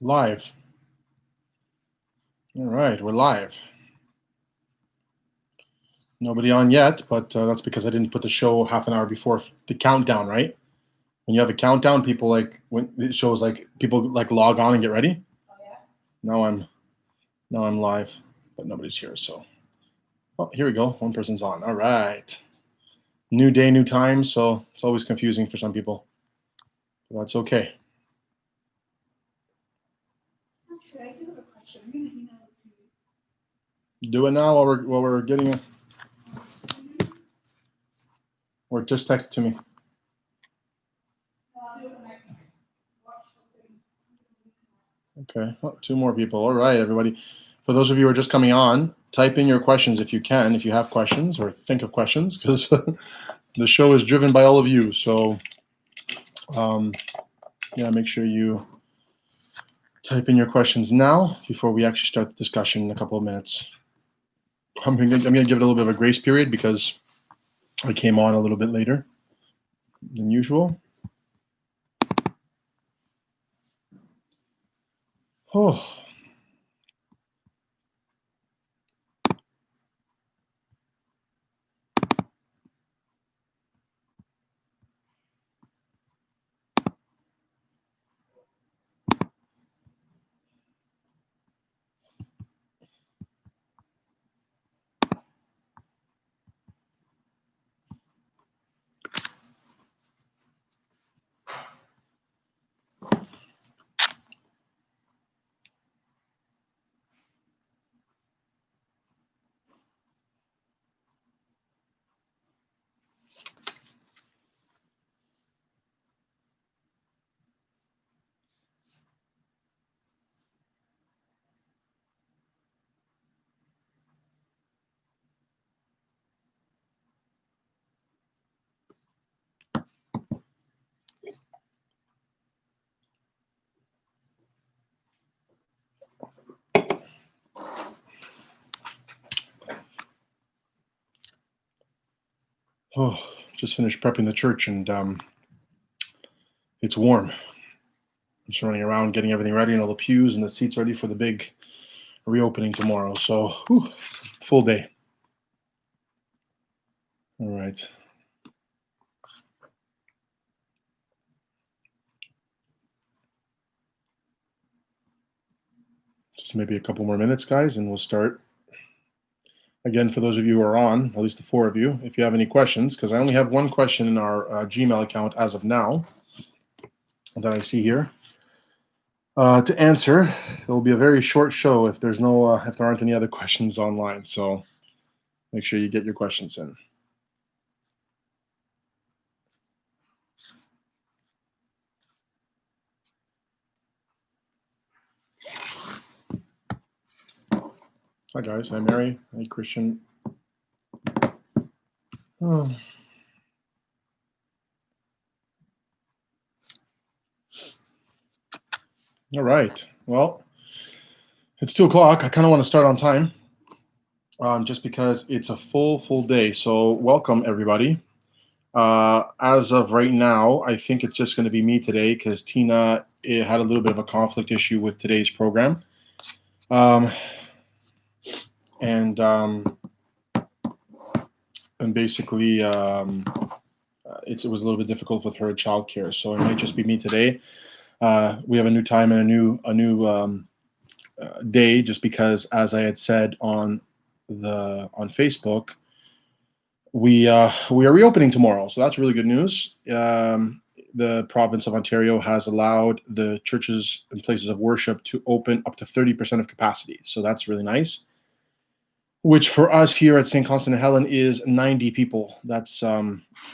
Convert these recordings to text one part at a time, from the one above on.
Live. All right, we're live. Nobody on yet, but that's because I didn't put the show half an hour before the countdown, right? When you have a countdown, people like when it shows like people like log on and get ready. Oh, yeah? Now I'm live, but nobody's here. So, oh, here we go. One person's on. All right. New day, new time. So it's always confusing for some people, but that's okay. Actually, I do have a question. I'm going to email it to you. Do it now while we're getting it, or just text it to me. I'll do it when I watch the thing. Okay, oh, two more people. All right, everybody. For those of you who are just coming on, type in your questions if you can, if you have questions or think of questions, because the show is driven by all of you. So, yeah, make sure you type in your questions now before we actually start the discussion in a couple of minutes. I'm gonna give it a little bit of a grace period because I came on a little bit later than usual. Oh. Oh, just finished prepping the church and it's warm. I'm just running around getting everything ready and all the pews and the seats ready for the big reopening tomorrow. So, it's a full day. All right. Just maybe a couple more minutes, guys, and we'll start. Again, for those of you who are on, at least the four of you, if you have any questions, because I only have one question in our Gmail account as of now that I see here to answer. It will be a very short show if there's no if there aren't any other questions online. So make sure you get your questions in. Hi guys. Hi Mary. Hi Christian. Oh. All right. Well, it's 2 o'clock. I kind of want to start on time, just because it's a full day. So welcome everybody. As of right now, I think it's just going to be me today because Tina had a little bit of a conflict issue with today's program, um, and basically it was a little bit difficult with her childcare. So it might just be me today. We have a new time and a new day, just because, as I had said on Facebook, we are reopening tomorrow, so that's really good news. The province of Ontario has allowed the churches and places of worship to open up to 30% of capacity, so that's really nice. Which for us here at St. Constant and Helen is 90 people. That's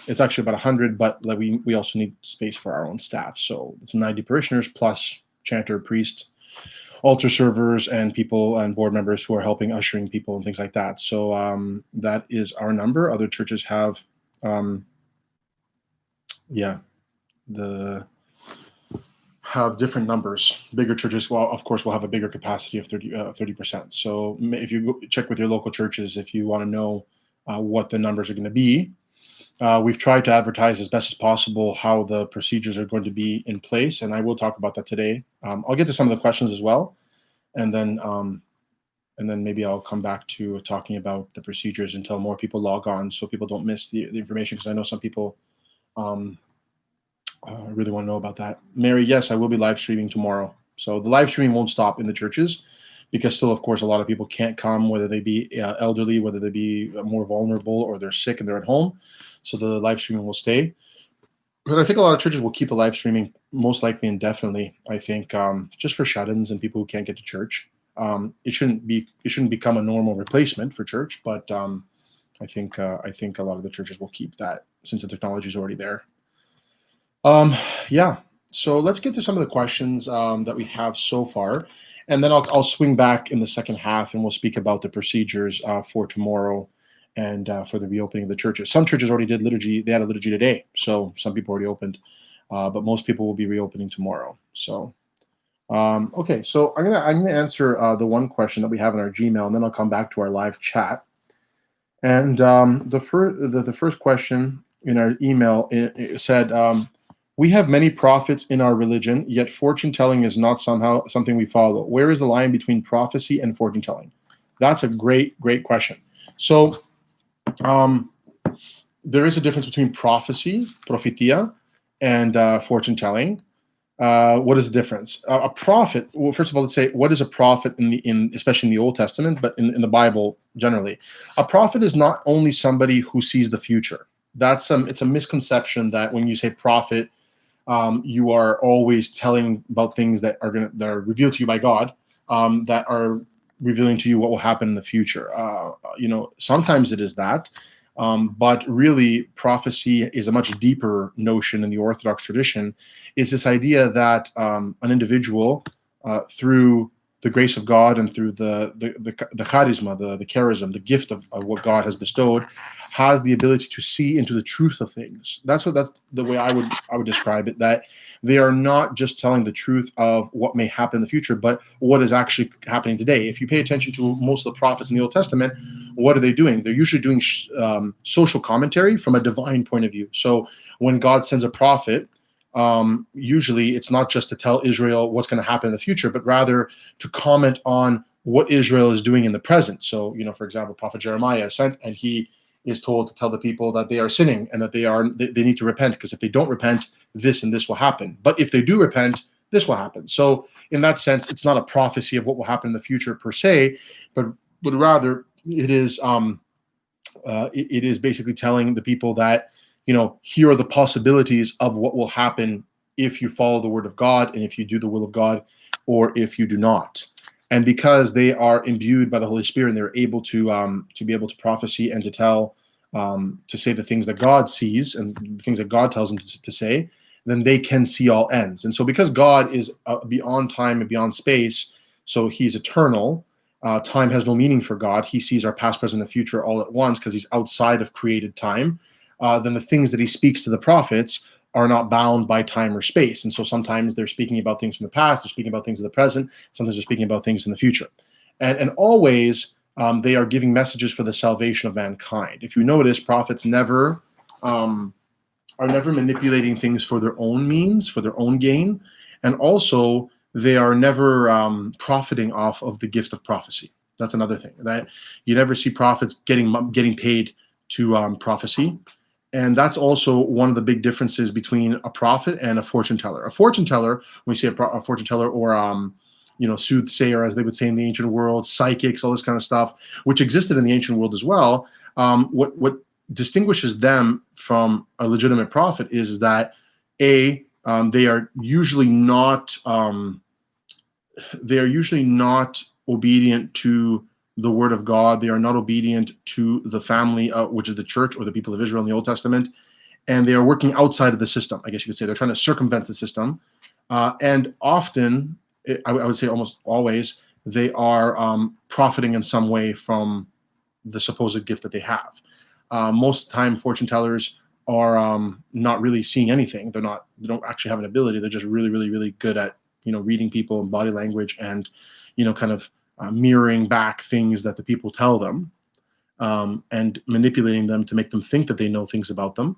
it's actually about 100, but like we also need space for our own staff, so it's 90 parishioners plus chanter, priest, altar servers, and people and board members who are helping ushering people and things like that. So that is our number. Other churches have, yeah, have different numbers. Bigger churches, well, of course, will have a bigger capacity of 30%. So if you check with your local churches, if you want to know what the numbers are going to be, We've tried to advertise as best as possible how the procedures are going to be in place, and I will talk about that today. I'll get to some of the questions as well, and then maybe I'll come back to talking about the procedures until more people log on, so people don't miss the information. Because I know some people um, really want to know about that. Mary, yes, I will be live streaming tomorrow. So the live streaming won't stop in the churches, because still, of course, a lot of people can't come, whether they be elderly, whether they be more vulnerable, or they're sick and they're at home. So the live streaming will stay. But I think a lot of churches will keep the live streaming most likely indefinitely. I think just for shut-ins and people who can't get to church. It shouldn't become a normal replacement for church, but I think a lot of the churches will keep that since the technology is already there. Yeah. So let's get to some of the questions that we have so far, and then I'll swing back in the second half, and we'll speak about the procedures for tomorrow and for the reopening of the churches. Some churches already did liturgy; they had a liturgy today, so some people already opened, but most people will be reopening tomorrow. So, okay. So I'm gonna answer the one question that we have in our Gmail, and then I'll come back to our live chat. And the first question in our email, it said, "We have many prophets in our religion, yet fortune telling is not somehow something we follow. Where is the line between prophecy and fortune telling?" That's a great question. So um, there is a difference between prophecy, prophetia, and fortune telling. What is the difference? A prophet. Well, first of all, let's say what is a prophet in especially in the Old Testament, but in the Bible generally. A prophet is not only somebody who sees the future. It's a misconception that when you say prophet, you are always telling about things that are revealed to you by God, that are revealing to you what will happen in the future. Sometimes it is that, but really, prophecy is a much deeper notion in the Orthodox tradition. It's this idea that an individual, through the grace of God and through the charisma, the charism, the gift of what God has bestowed, has the ability to see into the truth of things. That's the way I would describe it. That they are not just telling the truth of what may happen in the future, but what is actually happening today. If you pay attention to most of the prophets in the Old Testament, what are they doing? They're usually doing social commentary from a divine point of view. So when God sends a prophet, usually it's not just to tell Israel what's going to happen in the future, but rather to comment on what Israel is doing in the present. So, for example, Prophet Jeremiah is sent, and he is told to tell the people that they are sinning and that they need to repent, because if they don't repent, this and this will happen. But if they do repent, this will happen. So in that sense, it's not a prophecy of what will happen in the future per se, but rather it is it is basically telling the people that, here are the possibilities of what will happen if you follow the word of God and if you do the will of God, or if you do not. And because they are imbued by the Holy Spirit and they're able to be able to prophesy and to tell, to say the things that God sees and the things that God tells them to say, then they can see all ends. And so because God is beyond time and beyond space, so he's eternal, time has no meaning for God. He sees our past, present, and future all at once because he's outside of created time. Then the things that he speaks to the prophets are not bound by time or space. And so sometimes they're speaking about things from the past, they're speaking about things in the present, sometimes they're speaking about things in the future. And always they are giving messages for the salvation of mankind. If you notice, prophets are never manipulating things for their own means, for their own gain. And also, they are never profiting off of the gift of prophecy. That's another thing. That you never see prophets getting paid to prophecy. And that's also one of the big differences between a prophet and a fortune teller. A fortune teller, when we say a fortune teller, or soothsayer, as they would say in the ancient world, psychics, all this kind of stuff, which existed in the ancient world as well. What distinguishes them from a legitimate prophet is that they are usually not obedient to the word of God. They are not obedient to the family, which is the church or the people of Israel in the Old Testament, and they are working outside of the system. I guess you could say they're trying to circumvent the system, and often, I would say almost always, they are profiting in some way from the supposed gift that they have. Most of the time, fortune tellers are not really seeing anything. They don't actually have an ability. They're just really, really, really good at reading people and body language and kind of mirroring back things that the people tell them. and manipulating them to make them think that they know things about them.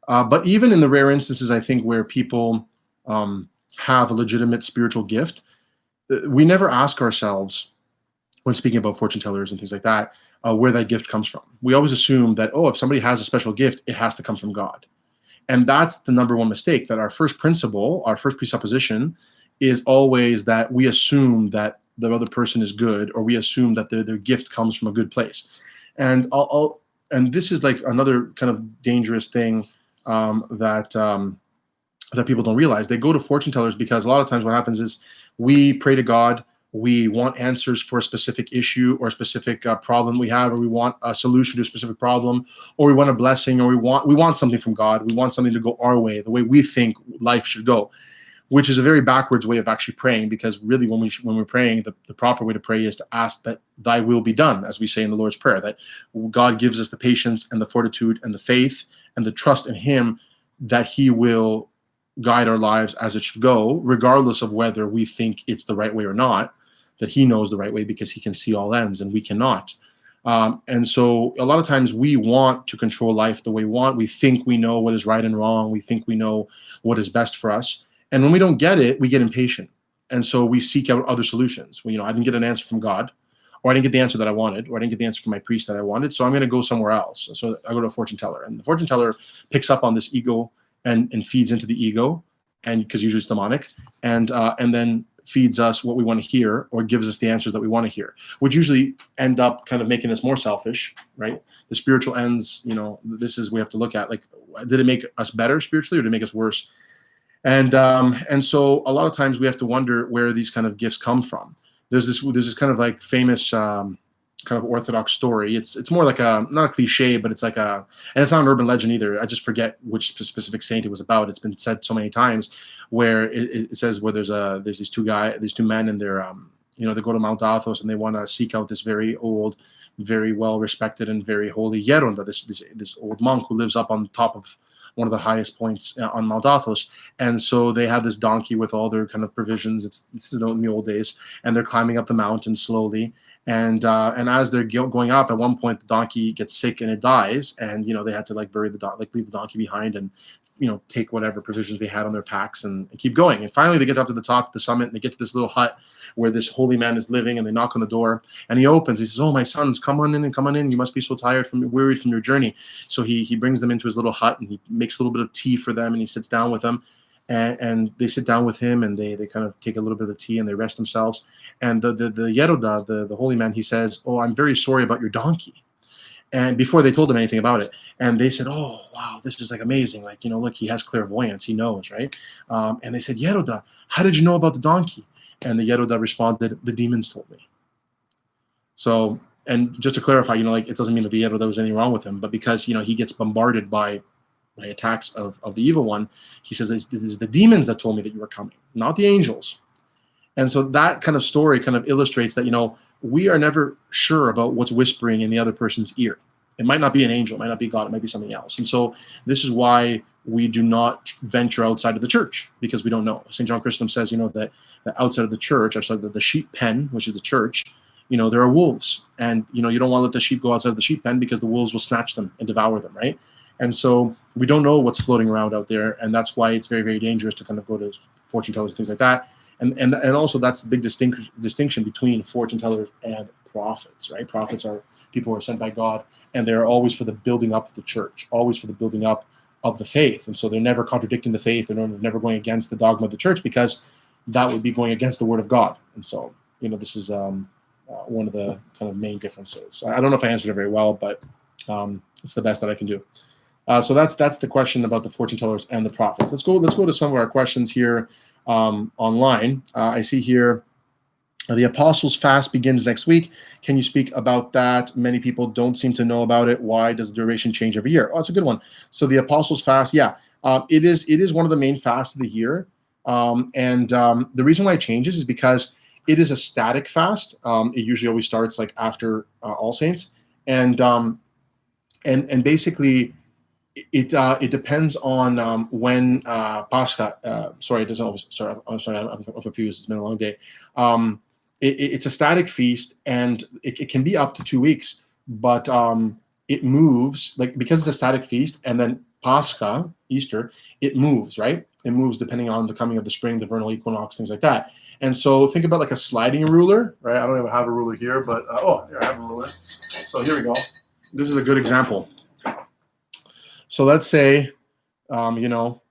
But even in the rare instances, I think, where people have a legitimate spiritual gift, we never ask ourselves, when speaking about fortune tellers and things like that, where that gift comes from. We always assume that, oh, if somebody has a special gift, it has to come from God. And that's the number one mistake, that our first principle, our first presupposition is always that we assume that the other person is good, or we assume that their gift comes from a good place. And and this is like another kind of dangerous thing that people don't realize. They go to fortune tellers because a lot of times what happens is we pray to God, we want answers for a specific issue or a specific problem we have, or we want a solution to a specific problem, or we want a blessing, or we want something from God. We want something to go our way, the way we think life should go, which is a very backwards way of actually praying, because really when we're praying, the proper way to pray is to ask that thy will be done, as we say in the Lord's Prayer, that God gives us the patience and the fortitude and the faith and the trust in him that he will guide our lives as it should go, regardless of whether we think it's the right way or not, that he knows the right way because he can see all ends and we cannot. And so a lot of times we want to control life the way we want. We think we know what is right and wrong. We think we know what is best for us. And when we don't get it, we get impatient. And so we seek out other solutions. Well, I didn't get an answer from God, or I didn't get the answer that I wanted, or I didn't get the answer from my priest that I wanted, so I'm going to go somewhere else. So I go to a fortune teller, and the fortune teller picks up on this ego and feeds into the ego, and because usually it's demonic, and then feeds us what we want to hear, or gives us the answers that we want to hear, which usually end up kind of making us more selfish, right? The spiritual ends, this is, we have to look at, like, did it make us better spiritually, or did it make us worse? And so a lot of times we have to wonder where these kind of gifts come from. There's this kind of like famous kind of Orthodox story. It's more like not a cliche, but it's like and it's not an urban legend either. I just forget which specific saint it was about. It's been said so many times, where it says where there's these two men, and they're they go to Mount Athos and they want to seek out this very old, very well respected and very holy Yeronda, this old monk who lives up on top of one of the highest points on Mount Athos. And so they have this donkey with all their kind of provisions. It's in the old days, and they're climbing up the mountain slowly. And as they're going up, at one point the donkey gets sick and it dies, and they had to leave the donkey behind, and take whatever provisions they had on their packs and keep going. And finally they get up to the top of the summit, and they get to this little hut where this holy man is living, and they knock on the door, and he opens. He says, "Oh, my sons, come on in. You must be so wearied from your journey." So he brings them into his little hut, and he makes a little bit of tea for them, and he sits down with them. And they sit down with him, and they kind of take a little bit of tea, and they rest themselves. And the Yeroda, the holy man, he says, "Oh, I'm very sorry about your donkey." And before they told him anything about it, and they said, "Oh, wow, this is like amazing. Like, look, he has clairvoyance. He knows, right?" And they said, "Yeroda, how did you know about the donkey?" And the Yeroda responded, "The demons told me." So, and just to clarify, it doesn't mean that the Yeroda was anything wrong with him, but because, he gets bombarded by attacks of the evil one, he says, this is the demons that told me that you were coming, not the angels. And so that kind of story kind of illustrates that, we are never sure about what's whispering in the other person's ear. It might not be an angel, it might not be God, it might be something else. And so this is why we do not venture outside of the church, because we don't know. St. John Chrysostom says, that outside of the church, outside of the sheep pen, which is the church, there are wolves. And, you don't want to let the sheep go outside of the sheep pen, because the wolves will snatch them and devour them, right? And so we don't know what's floating around out there, and that's why it's very, very dangerous to kind of go to fortune tellers and things like that. And also that's the big distinction between fortune tellers and prophets, right? Prophets are people who are sent by God, and they're always for the building up of the church, always for the building up of the faith. And so they're never contradicting the faith, they're never going against the dogma of the church, because that would be going against the word of God. And so, this is one of the kind of main differences. I don't know if I answered it very well, but it's the best that I can do. So that's the question about the fortune tellers and the prophets. Let's go to some of our questions here online. I see here, the Apostles' Fast begins next week. Can you speak about that? Many people don't seem to know about it. Why does the duration change every year? Oh, that's a good one. So the Apostles' Fast, it is one of the main fasts of the year. The reason why it changes is because it is a static fast. It usually always starts like after All Saints, and basically it depends on when Pascha. Sorry, it doesn't always. Sorry, I'm sorry, I'm confused. It's been a long day. It's a static feast, and it can be up to 2 weeks. but it moves, like, because it's a static feast, and then Pascha, Easter, it moves, right? It moves depending on the coming of the spring, the vernal equinox, things like that. And so think about like a sliding ruler, right? I don't even have a ruler here, but oh, here I have a ruler. So here we go. This is a good example. So let's say, you know,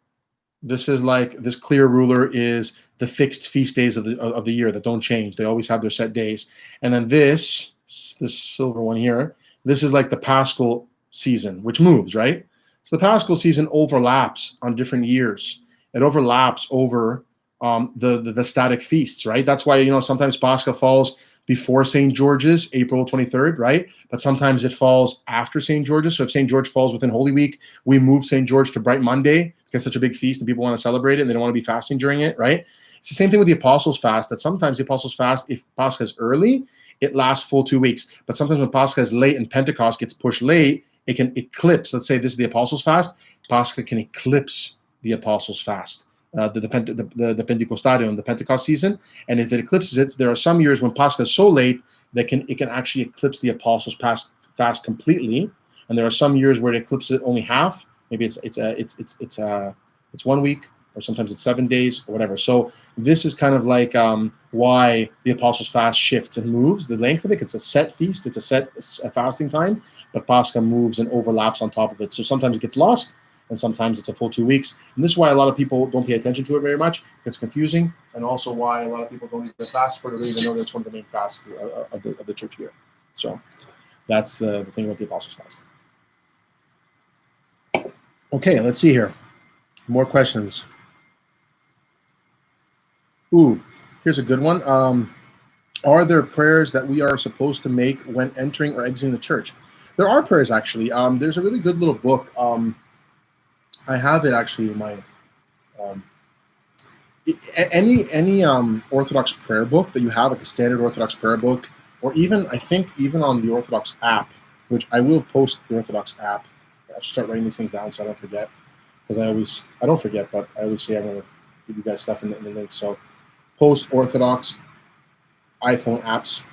this is like, this clear ruler is the fixed feast days of the year that don't change. They always have their set days. And then this silver one here, this is like the Paschal season, which moves, right? So the Paschal season overlaps on different years. It overlaps over the static feasts, right? That's why, you know, sometimes Pascha falls before St. George's, April 23rd, right? But sometimes it falls after St. George's. So if St. George falls within Holy Week, we move St. George to Bright Monday because it's such a big feast and people want to celebrate it and they don't want to be fasting during it, right? It's the same thing with the Apostles' Fast, that sometimes the Apostles' Fast, if Pascha is early, it lasts full 2 weeks. But sometimes when Pascha is late and Pentecost gets pushed late, it can eclipse. Let's say this is the Apostles' Fast. Pascha can eclipse the Apostles' Fast, the Pentecostarium, the Pentecost season. And if it eclipses it, there are some years when Pascha is so late that it can actually eclipse the Apostles' Fast completely. And there are some years where it eclipses it only half. Maybe it's 1 week, or sometimes it's 7 days, or whatever. So this is kind of like why the Apostles' Fast shifts and moves the length of it. It's a set feast, it's a set fasting time, but Pascha moves and overlaps on top of it. So sometimes it gets lost, and sometimes it's a full 2 weeks. And this is why a lot of people don't pay attention to it very much. It's confusing, and also why a lot of people don't even fast for it, or even know that's one of the main fasts of the church year. So that's the thing about the Apostles' Fast. Okay, let's see here. More questions. Ooh, here's a good one. Are there prayers that we are supposed to make when entering or exiting the church? There are prayers, actually. There's a really good little book. I have it actually in my any Orthodox prayer book that you have, like a standard Orthodox prayer book, or even, I think, even on the Orthodox app, which I will post the Orthodox app. I should start writing these things down so I don't forget, because I don't forget, but I always say I'm going to give you guys stuff in the link. So post-Orthodox iPhone apps.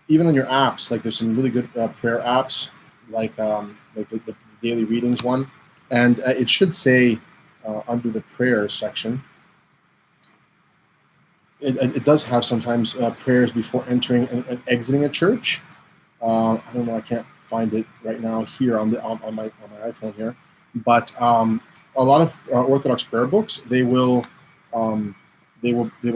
Even on your apps, like there's some really good prayer apps, like the daily readings one, and it should say under the prayer section. It does have sometimes prayers before entering and exiting a church. I don't know, I can't find it right now here on my iPhone here, but a lot of Orthodox prayer books, they will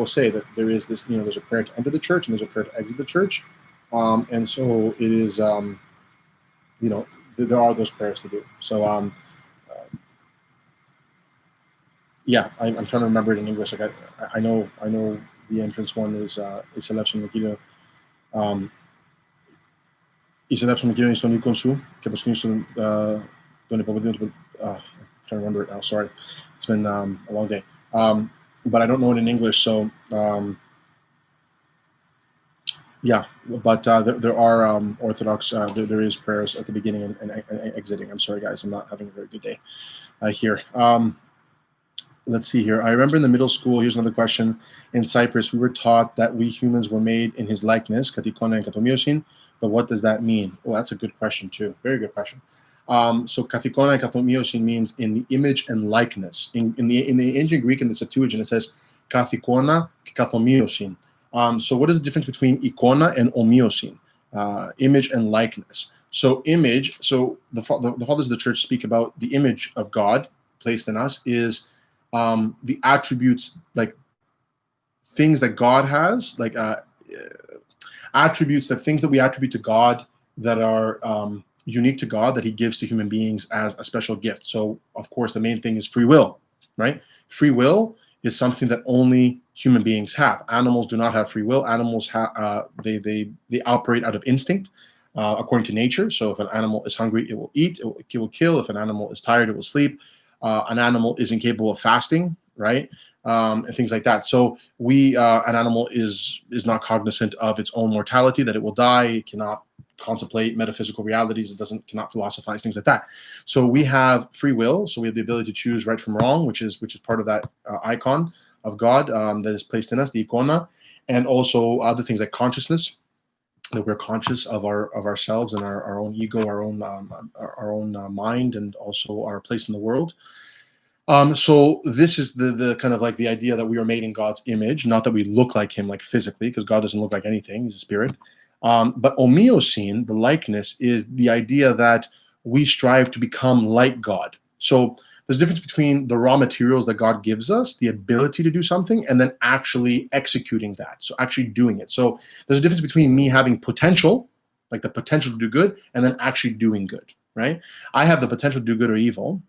say that there is this, you know, there's a prayer to enter the church and there's a prayer to exit the church, and so it is, you know, there are those prayers to do. So yeah, I'm trying to remember it in English. Like I know the entrance one is Iselefson Makino. Iselefson Makino is Tony Konsu. I'm trying to remember it now. Sorry, it's been a long day. But I don't know it in English, so yeah. But there are Orthodox. There is prayers at the beginning and exiting. I'm sorry, guys. I'm not having a very good day here. Let's see here. I remember in the middle school, here's another question. In Cyprus, we were taught that we humans were made in his likeness, katikona and katomiosin, but what does that mean? Well, that's a good question too. Very good question. So katikona and katomiosin means in the image and likeness. In the ancient Greek, in the Septuagint, it says katikona kathomiosin. So what is the difference between ikona and omiosin? Image and likeness. So image, so the fathers of the church speak about the image of God placed in us is the attributes, like things that God has, like attributes, that things that we attribute to God that are unique to God, that he gives to human beings as a special gift. So of course the main thing is free will, right? Free will is something that only human beings have. Animals do not have free will. Animals have they operate out of instinct according to nature. So if an animal is hungry, it will eat, it will kill. If an animal is tired, it will sleep. An animal is incapable of fasting, right? And things like that. So an animal is not cognizant of its own mortality, that it will die. It cannot contemplate metaphysical realities. It cannot philosophize, things like that. So we have free will. So we have the ability to choose right from wrong, which is part of that icon of God that is placed in us, the icona, and also other things like consciousness. that we're conscious of ourselves and our own ego, our own mind, and also our place in the world. So this is the kind of like the idea that we are made in God's image, not that we look like Him like physically, because God doesn't look like anything; He's a spirit. But homoousios, the likeness, is the idea that we strive to become like God. So there's a difference between the raw materials that God gives us, the ability to do something, and then actually executing that. So actually doing it. So there's a difference between me having potential, like the potential to do good, and then actually doing good. Right? I have the potential to do good or evil,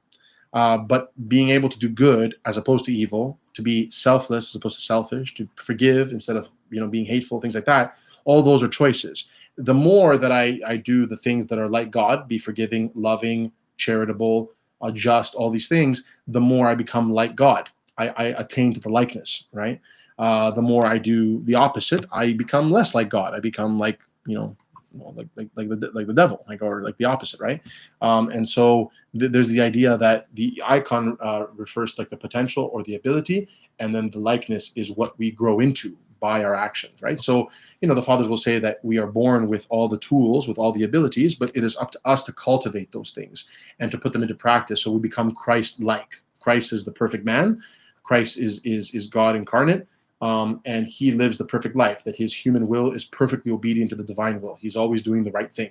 but being able to do good as opposed to evil, to be selfless as opposed to selfish, to forgive instead of being hateful, things like that. All those are choices. The more that I do the things that are like God, be forgiving, loving, charitable, just, all these things, the more I become like God. I attain to the likeness, right? The more I do the opposite, I become less like God. I become like like the devil, or like the opposite, right? And so there's the idea that the icon refers to like the potential or the ability, and then the likeness is what we grow into by our actions, right? So the fathers will say that we are born with all the tools, with all the abilities, but it is up to us to cultivate those things and to put them into practice, so we become Christ-like. Christ is the perfect man. Christ is God incarnate. And he lives the perfect life, that his human will is perfectly obedient to the divine will. He's always doing the right thing.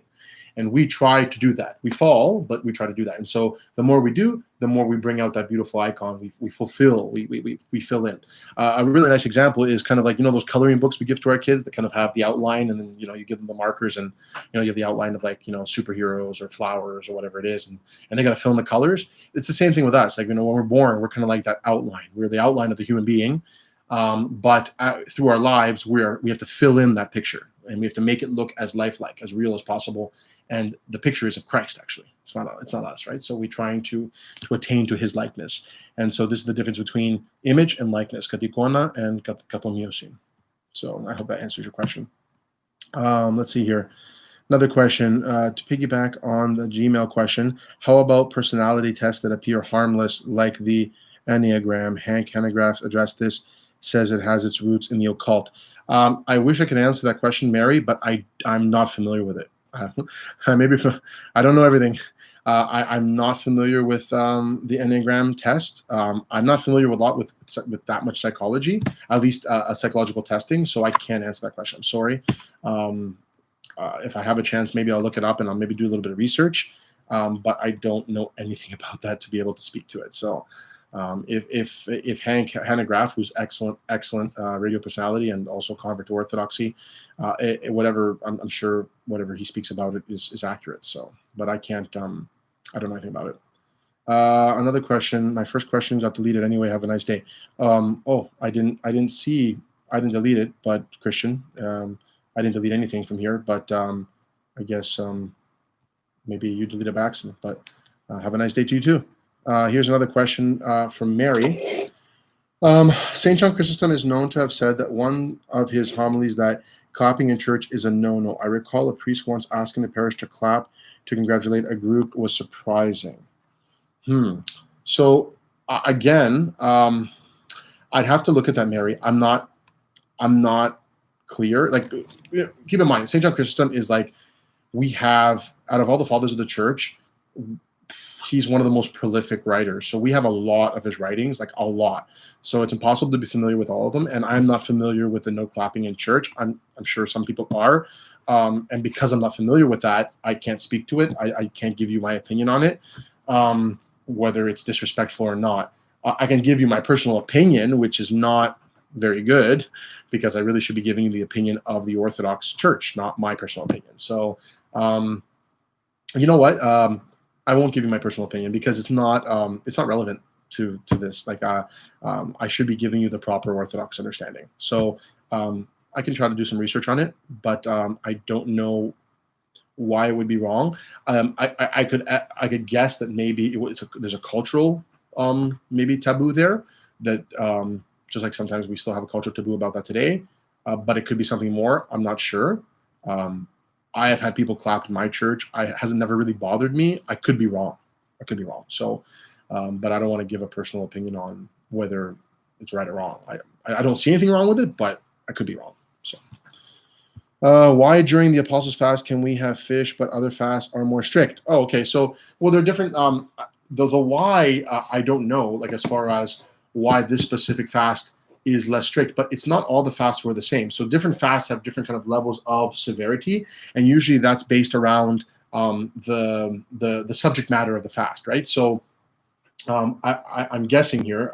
And we try to do that. We fall, but we try to do that. And so the more we do, the more we bring out that beautiful icon. We fulfill, we fill in. A really nice example is kind of like, those coloring books we give to our kids that kind of have the outline, and then, you give them the markers, and, you have the outline of like, superheroes or flowers or whatever it is. And they got to fill in the colors. It's the same thing with us. Like, when we're born, we're kind of like that outline. We're the outline of the human being. But through our lives, we have to fill in that picture, and we have to make it look as lifelike, as real as possible. And the picture is of Christ. Actually, it's not us, right? So we're trying to attain to His likeness. And so this is the difference between image and likeness, katikona and kathomiosin. So I hope that answers your question. Let's see here. Another question, to piggyback on the Gmail question, how about personality tests that appear harmless, like the Enneagram? Hank Hanegraaff addressed this, says it has its roots in the occult. I wish I could answer that question, Mary, but I'm not familiar with it. Maybe I don't know everything. I'm not familiar with the Enneagram test. I'm not familiar with a lot with that much psychology, at least a psychological testing, so I can't answer that question. I'm sorry. If I have a chance, maybe I'll look it up and I'll maybe do a little bit of research. But I don't know anything about that to be able to speak to it. So if Hank Hanegraaff, who's excellent radio personality and also convert to orthodoxy, whatever, I'm sure whatever he speaks about it is accurate. So, but I can't. I don't know anything about it. Another question. My first question got deleted anyway. Have a nice day. Oh, I didn't delete it, but Christian, I didn't delete anything from here, but I guess maybe you deleted by accident. But have a nice day to you too. Here's another question from Mary. St. John Chrysostom is known to have said that one of his homilies that clapping in church is a no-no. I recall a priest once asking the parish to clap to congratulate a group. Was surprising. So again, I'd have to look at that, Mary. I'm not clear. Like, keep in mind, St. John Chrysostom is like, we have, out of all the fathers of the church, he's one of the most prolific writers. So we have a lot of his writings, like a lot. So it's impossible to be familiar with all of them. And I'm not familiar with the no clapping in church. I'm sure some people are. And because I'm not familiar with that, I can't speak to it. I can't give you my opinion on it, whether it's disrespectful or not. I can give you my personal opinion, which is not very good, because I really should be giving you the opinion of the Orthodox Church, not my personal opinion. So, you know what? I won't give you my personal opinion because it's not relevant to this. Like, I should be giving you the proper Orthodox understanding. So I can try to do some research on it, but I don't know why it would be wrong. I could guess that maybe there's a cultural maybe taboo there, that just like sometimes we still have a cultural taboo about that today, but it could be something more. I'm not sure. I have had people clap in my church. It hasn't never really bothered me. I could be wrong. So, but I don't want to give a personal opinion on whether it's right or wrong. I don't see anything wrong with it, but I could be wrong. So, Why during the Apostles' fast can we have fish, but other fasts are more strict? Oh, okay. So, well, they're different. The why I don't know, like as far as why this specific fast is less strict, but it's not all the fasts were the same. So different fasts have different kind of levels of severity, and usually that's based around the subject matter of the fast, right? So I'm guessing here.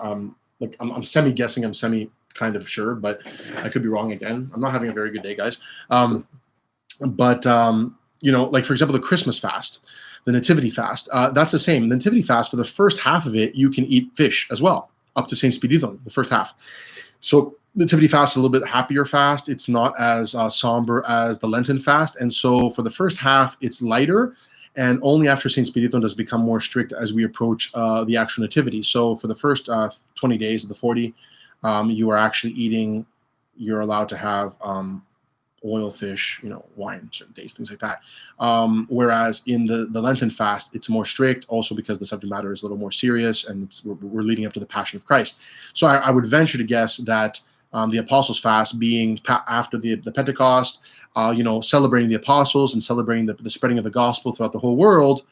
Like I'm semi guessing. I'm semi kind of sure, but I could be wrong again. I'm not having a very good day, guys. But like for example, the Christmas fast, the Nativity fast, that's the same. The Nativity fast, for the first half of it, you can eat fish as well, up to Saint Spiridon, the first half. So Nativity fast is a little bit happier fast. It's not as somber as the Lenten fast, and so for the first half, it's lighter. And only after Saint Spiridon does it become more strict as we approach the actual Nativity. So for the first 20 days of the 40, you are actually eating. You're allowed to have oil, fish, wine, certain days, things like that. Whereas in the Lenten fast, it's more strict, also because the subject matter is a little more serious, and we're leading up to the Passion of Christ. So I would venture to guess that the Apostles' fast, being after the Pentecost, celebrating the apostles and celebrating the spreading of the gospel throughout the whole world.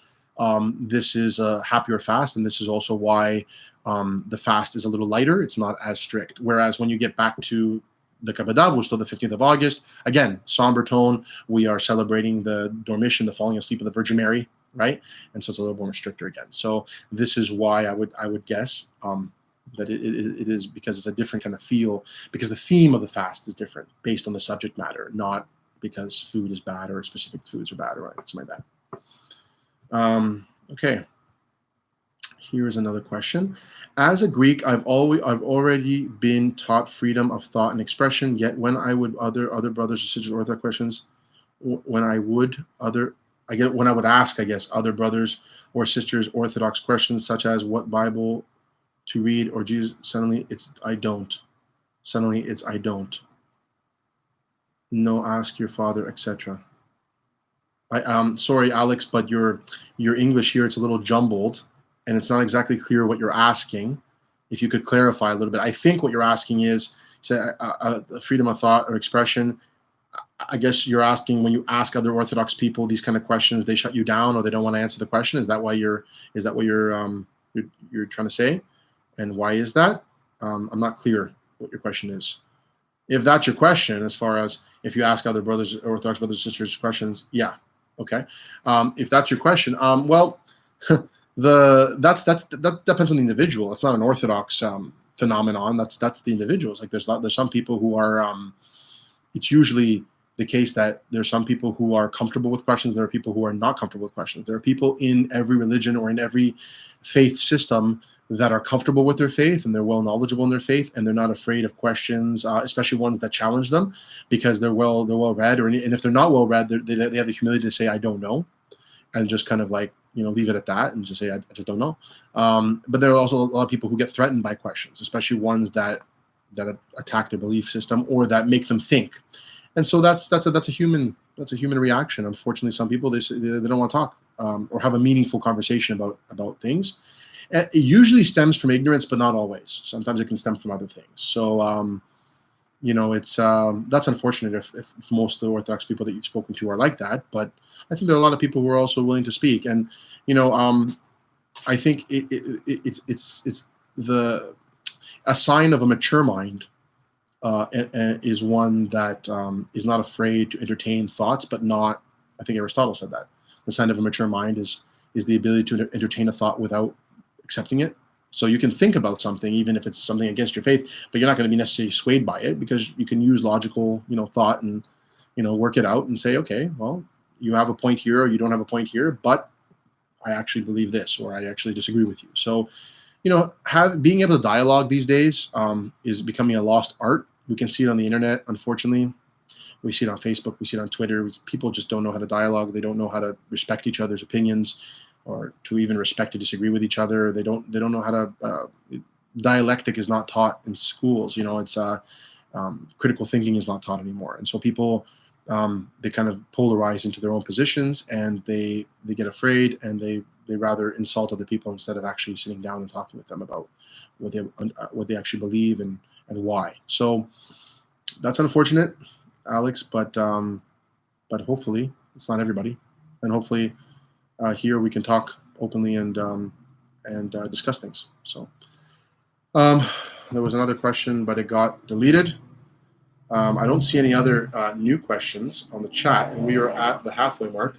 This is a happier fast, and this is also why the fast is a little lighter. It's not as strict. Whereas when you get back to the Kabbadah, still the 15th of August. Again, somber tone. We are celebrating the Dormition, the falling asleep of the Virgin Mary, right? And so it's a little more stricter again. So this is why I would guess that it is, because it's a different kind of feel, because the theme of the fast is different based on the subject matter, not because food is bad or specific foods are bad or something like that. Okay. Here's another question. As a Greek, I've already been taught freedom of thought and expression. Yet when I would other brothers or sisters Orthodox questions, when I would ask, I guess, other brothers or sisters Orthodox questions such as what Bible to read or Jesus, suddenly it's I don't. Suddenly it's I don't. No, ask your father, etc. Sorry, Alex, but your English here, it's a little jumbled, and it's not exactly clear what you're asking. If you could clarify a little bit, I think what you're asking is freedom of thought or expression. I guess you're asking, when you ask other Orthodox people these kind of questions, they shut you down or they don't want to answer the question. Is that what you're trying to say? And why is that? I'm not clear what your question is. If that's your question, as far as if you ask other brothers, Orthodox brothers and sisters questions, yeah, okay. If that's your question, well, that depends on the individual. It's not an Orthodox phenomenon. That's the individuals. Like there's some people who are. It's usually the case that there's some people who are comfortable with questions. There are people who are not comfortable with questions. There are people in every religion or in every faith system that are comfortable with their faith and they're well knowledgeable in their faith and they're not afraid of questions, especially ones that challenge them, because they're well read. And if they're not well read, they have the humility to say I don't know, and just kind of like leave it at that and just say I just don't know. But there are also a lot of people who get threatened by questions, especially ones that attack their belief system or that make them think. And so that's a human reaction. Unfortunately, some people they don't want to talk or have a meaningful conversation about things. It usually stems from ignorance, but not always. Sometimes it can stem from other things. So it's that's unfortunate if most of the Orthodox people that you've spoken to are like that. But I think there are a lot of people who are also willing to speak. And I think it's a sign of a mature mind. Is one that is not afraid to entertain thoughts, but not. I think Aristotle said that the sign of a mature mind is the ability to entertain a thought without accepting it. So you can think about something, even if it's something against your faith, but you're not going to be necessarily swayed by it because you can use logical, thought and, work it out and say, okay, well, you have a point here or you don't have a point here, but I actually believe this or I actually disagree with you. So, being able to dialogue these days is becoming a lost art. We can see it on the internet, unfortunately. We see it on Facebook. We see it on Twitter. People just don't know how to dialogue. They don't know how to respect each other's opinions, or to even respect to disagree with each other. They don't know how to. Dialectic is not taught in schools. It's critical thinking is not taught anymore, and so people they kind of polarize into their own positions, and they get afraid, and they rather insult other people instead of actually sitting down and talking with them about what they actually believe and why. So that's unfortunate. Alex, but hopefully it's not everybody, and hopefully here we can talk openly and discuss things. So um, there was another question, but it got deleted. I don't see any other new questions on the chat, and we are at the halfway mark.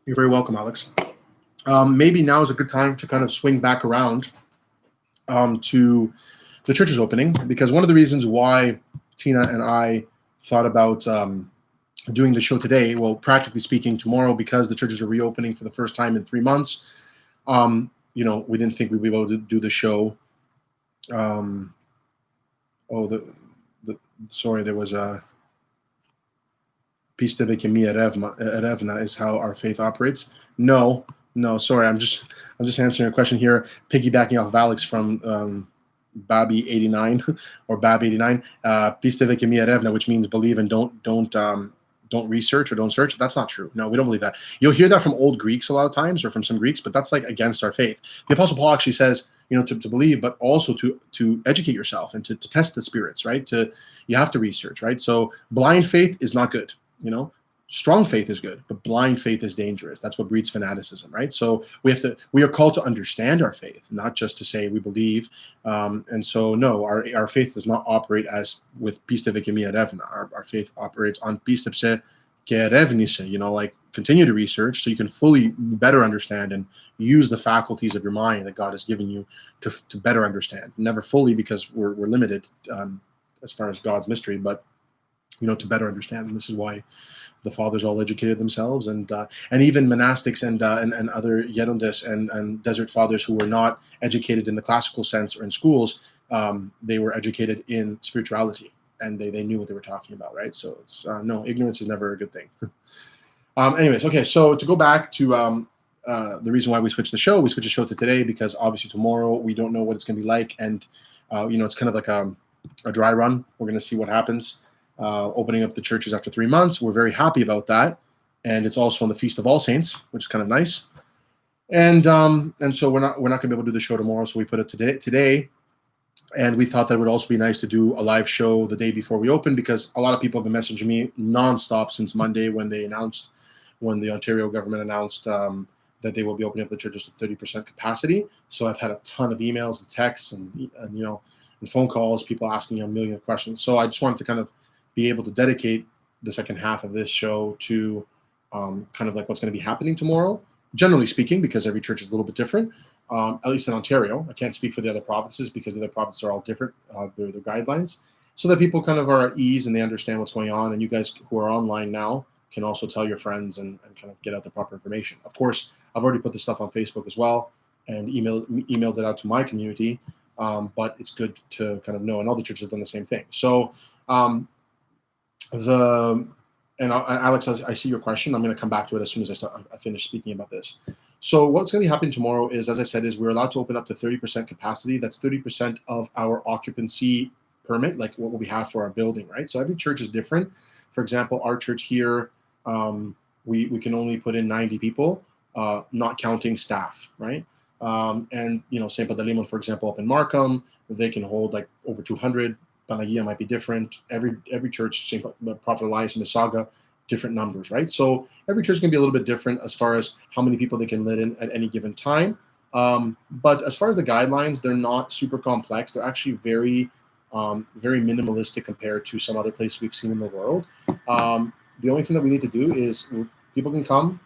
You're very welcome, Alex. Maybe now is a good time to kind of swing back around to the church's opening, because one of the reasons why Tina and I thought about doing the show today, well, practically speaking, tomorrow, because the churches are reopening for the first time in 3 months, we didn't think we'd be able to do the show. Sorry, there was a Pista Vikimia Revna is how our faith operates. No, sorry, I'm just answering a question here, piggybacking off of Alex from Babi 89 or Bab 89. Pista Vikimia Revna, which means believe and don't research or don't search. That's not true. No, we don't believe that. You'll hear that from old Greeks a lot of times, or from some Greeks, but that's like against our faith. The Apostle Paul actually says, to believe, but also to educate yourself and to test the spirits, right? You have to research, right? So blind faith is not good. Strong faith is good, but blind faith is dangerous. That's what breeds fanaticism, right? So we are called to understand our faith, not just to say we believe. And so, no, our faith does not operate as with pista vikimia revna. Our faith operates on pista pse ke revnise, like continue to research so you can fully better understand and use the faculties of your mind that God has given you to better understand. Never fully, because we're limited as far as God's mystery, but to better understand. And this is why the fathers all educated themselves, and even monastics and other Yerundes and desert fathers who were not educated in the classical sense or in schools, they were educated in spirituality, and they knew what they were talking about, right? So it's no, ignorance is never a good thing. Anyways, okay, so to go back to the reason why we switched the show to today, because obviously tomorrow we don't know what it's going to be like, and it's kind of like a dry run. We're going to see what happens. Opening up the churches after 3 months. We're very happy about that. And it's also on the Feast of All Saints, which is kind of nice. And so we're not going to be able to do the show tomorrow, so we put it today. And we thought that it would also be nice to do a live show the day before we open, because a lot of people have been messaging me nonstop since Monday when the Ontario government announced that they will be opening up the churches to 30% capacity. So I've had a ton of emails and texts and phone calls, people asking a million questions. So I just wanted to kind of be able to dedicate the second half of this show to kind of like what's going to be happening tomorrow, generally speaking, because every church is a little bit different, at least in Ontario. I can't speak for the other provinces because the other provinces are all different, their guidelines, so that people kind of are at ease and they understand what's going on. And you guys who are online now can also tell your friends and kind of get out the proper information. Of course, I've already put this stuff on Facebook as well and emailed it out to my community, but it's good to kind of know, and all the churches have done the same thing. So Alex, I see your question. I'm going to come back to it as soon as I finish speaking about this. So what's going to be happening tomorrow is, as I said, we're allowed to open up to 30% capacity. That's 30% of our occupancy permit, like what we have for our building, right? So every church is different. For example, our church here, we can only put in 90 people, not counting staff, right? And St. Padalimon, for example, up in Markham, they can hold like over 200. Panagia might be different. Every church, St. Prophet Elias and Mississauga, different numbers, right? So every church is going to be a little bit different as far as how many people they can let in at any given time. But as far as the guidelines, they're not super complex. They're actually very minimalistic compared to some other places we've seen in the world. The only thing that we need to do is people can come.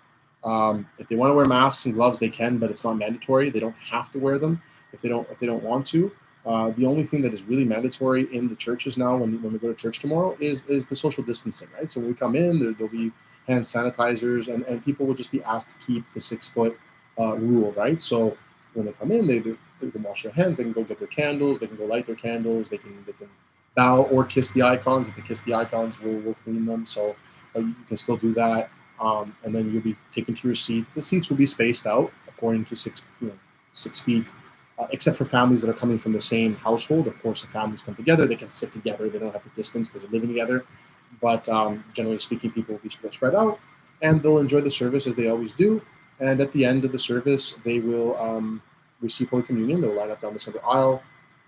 If they want to wear masks and gloves, they can, but it's not mandatory. They don't have to wear them if they don't want to. The only thing that is really mandatory in the churches now when we go to church tomorrow is the social distancing, right? So when we come in, there'll be hand sanitizers, and people will just be asked to keep the 6-foot rule, right? So when they come in, they can wash their hands, they can go get their candles, they can go light their candles, they can bow or kiss the icons. If they kiss the icons, we'll clean them. So you can still do that. And then you'll be taken to your seat. The seats will be spaced out according to 6 feet. Except for families that are coming from the same household. Of course, if families come together, they can sit together. They don't have to distance because they're living together. But generally speaking, people will be spread out, and they'll enjoy the service as they always do. And at the end of the service, they will receive Holy Communion. They'll line up down the center aisle,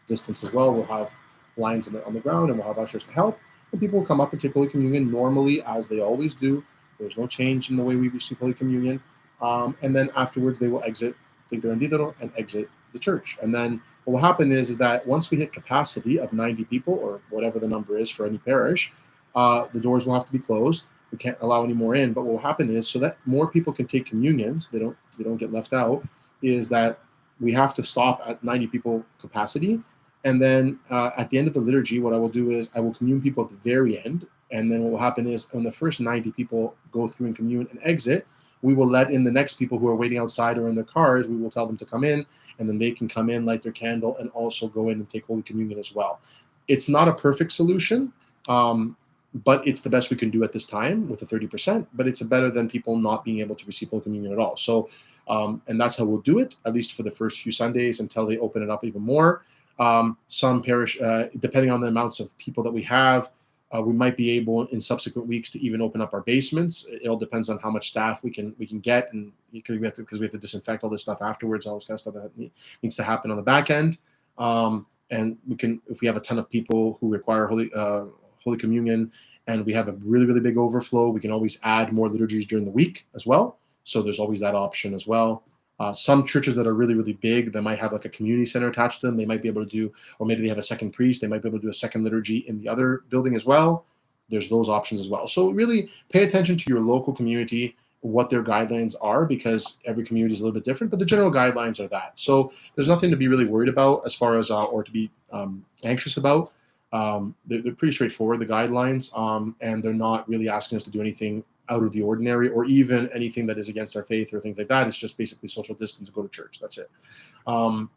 distance as well. We'll have lines on the ground, and we'll have ushers to help. And people will come up and take Holy Communion normally, as they always do. There's no change in the way we receive Holy Communion. And then afterwards, they will exit, take their rendidero, and exit the church. And then what will happen is that once we hit capacity of 90 people, or whatever the number is for any parish, the doors will have to be closed. We can't allow any more in. But what will happen is, so that more people can take communions, they don't get left out, is that we have to stop at 90 people capacity. And then at the end of the liturgy, what I will do is I will commune people at the very end. And then what will happen is when the first 90 people go through and commune and exit, we will let in the next people who are waiting outside or in their cars. We will tell them to come in, and then they can come in, light their candle, and also go in and take Holy Communion as well. It's not a perfect solution, but it's the best we can do at this time with the 30%, but it's better than people not being able to receive Holy Communion at all. So, and that's how we'll do it, at least for the first few Sundays until they open it up even more. Some parish, depending on the amounts of people that we have, we might be able in subsequent weeks to even open up our basements. It all depends on how much staff we can get, and because we have to disinfect all this stuff afterwards, all this kind of stuff that needs to happen on the back end. And we can, if we have a ton of people who require Holy Communion, and we have a really, really big overflow, we can always add more liturgies during the week as well. So there's always that option as well. Some churches that are really, really big, they might have like a community center attached to them. They might be able to do, or maybe they have a second priest. They might be able to do a second liturgy in the other building as well. There's those options as well. So really pay attention to your local community, what their guidelines are, because every community is a little bit different, but the general guidelines are that. So there's nothing to be really worried about as far as, or to be anxious about. They're pretty straightforward, the guidelines, and they're not really asking us to do anything out of the ordinary, or even anything that is against our faith or things like that. It's just basically social distance and go to church. That's it. And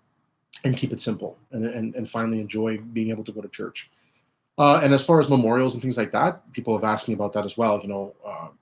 keep it simple, and finally enjoy being able to go to church. And as far as memorials and things like that, people have asked me about that as well.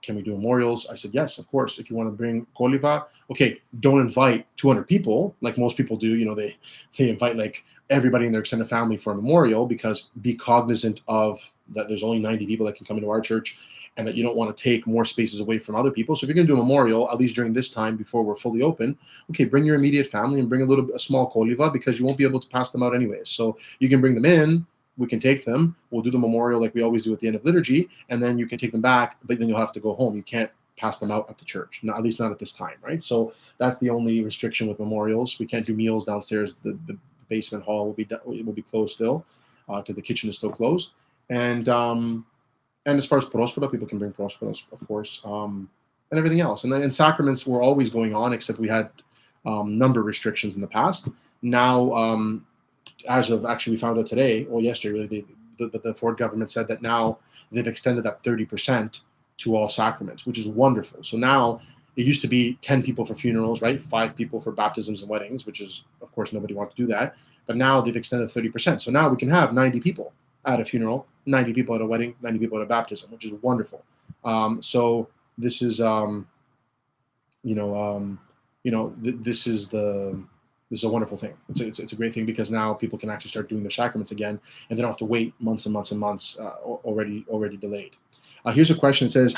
Can we do memorials? I said, yes, of course. If you want to bring Koliva, okay, don't invite 200 people like most people do. They invite like everybody in their extended family for a memorial, because be cognizant of that there's only 90 people that can come into our church, and that you don't want to take more spaces away from other people. So if you're going to do a memorial, at least during this time before we're fully open, okay, bring your immediate family and bring a small Koliva, because you won't be able to pass them out anyways. So you can bring them in, we can take them, we'll do the memorial like we always do at the end of liturgy, and then you can take them back, but then you'll have to go home. You can't pass them out at the church, at least not at this time, right? So that's the only restriction with memorials. We can't do meals downstairs. The basement hall will be closed still, because the kitchen is still closed. And as far as prosphora, people can bring prosphoras, of course, and everything else. And then sacraments were always going on, except we had number restrictions in the past. Now, as of actually, we found out today, or yesterday, really, the Ford government said that now they've extended that 30% to all sacraments, which is wonderful. So now it used to be 10 people for funerals, right? 5 people for baptisms and weddings, which is, of course, nobody wants to do that. But now they've extended 30%. So now we can have 90 people at a funeral, 90 people at a wedding, 90 people at a baptism, which is wonderful. So this is, this is a wonderful thing. It's a great thing, because now people can actually start doing their sacraments again, and they don't have to wait months and months and months, already delayed. Here's a question. It says,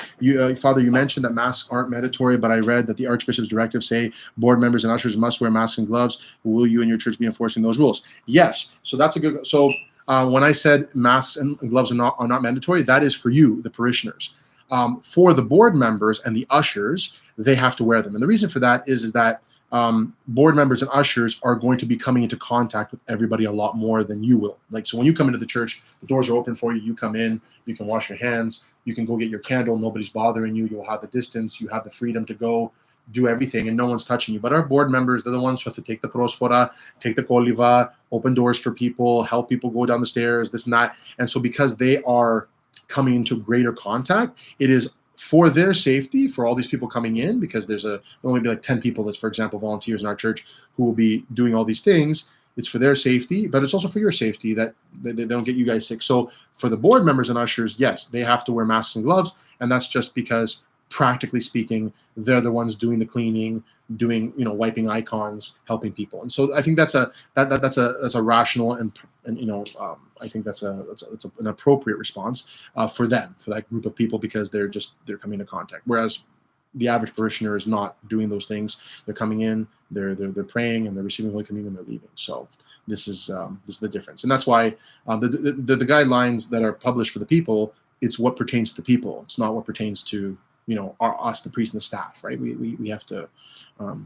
Father, you mentioned that masks aren't mandatory, but I read that the Archbishop's directives say board members and ushers must wear masks and gloves. Will you and your church be enforcing those rules? Yes. So that's a good. So when I said masks and gloves are not mandatory, that is for you, the parishioners. For the board members and the ushers, they have to wear them. And the reason for that is that board members and ushers are going to be coming into contact with everybody a lot more than you will. So when you come into the church, the doors are open for you. You come in, you can wash your hands, you can go get your candle. Nobody's bothering you. You'll have the distance. You have the freedom to go do everything, and no one's touching you. But our board members, they're the ones who have to take the prosphora, take the Koliva, open doors for people, help people go down the stairs, this and that. And so because they are coming into greater contact, it is for their safety, for all these people coming in, because there'll only be like 10 people that's, for example, volunteers in our church who will be doing all these things. It's for their safety, but it's also for your safety that they don't get you guys sick. So for the board members and ushers, yes, they have to wear masks and gloves, and that's just because, practically speaking, they're the ones doing the cleaning, doing, wiping icons, helping people. And so I think that's a rational and I think that's an appropriate response for them, for that group of people, because they're coming into contact. Whereas the average parishioner is not doing those things. They're coming in, they're praying, and they're receiving Holy Communion, and they're leaving. So this is the difference, and that's why the guidelines that are published for the people, it's what pertains to the people. It's not what pertains to us, the priest and the staff, right? We have to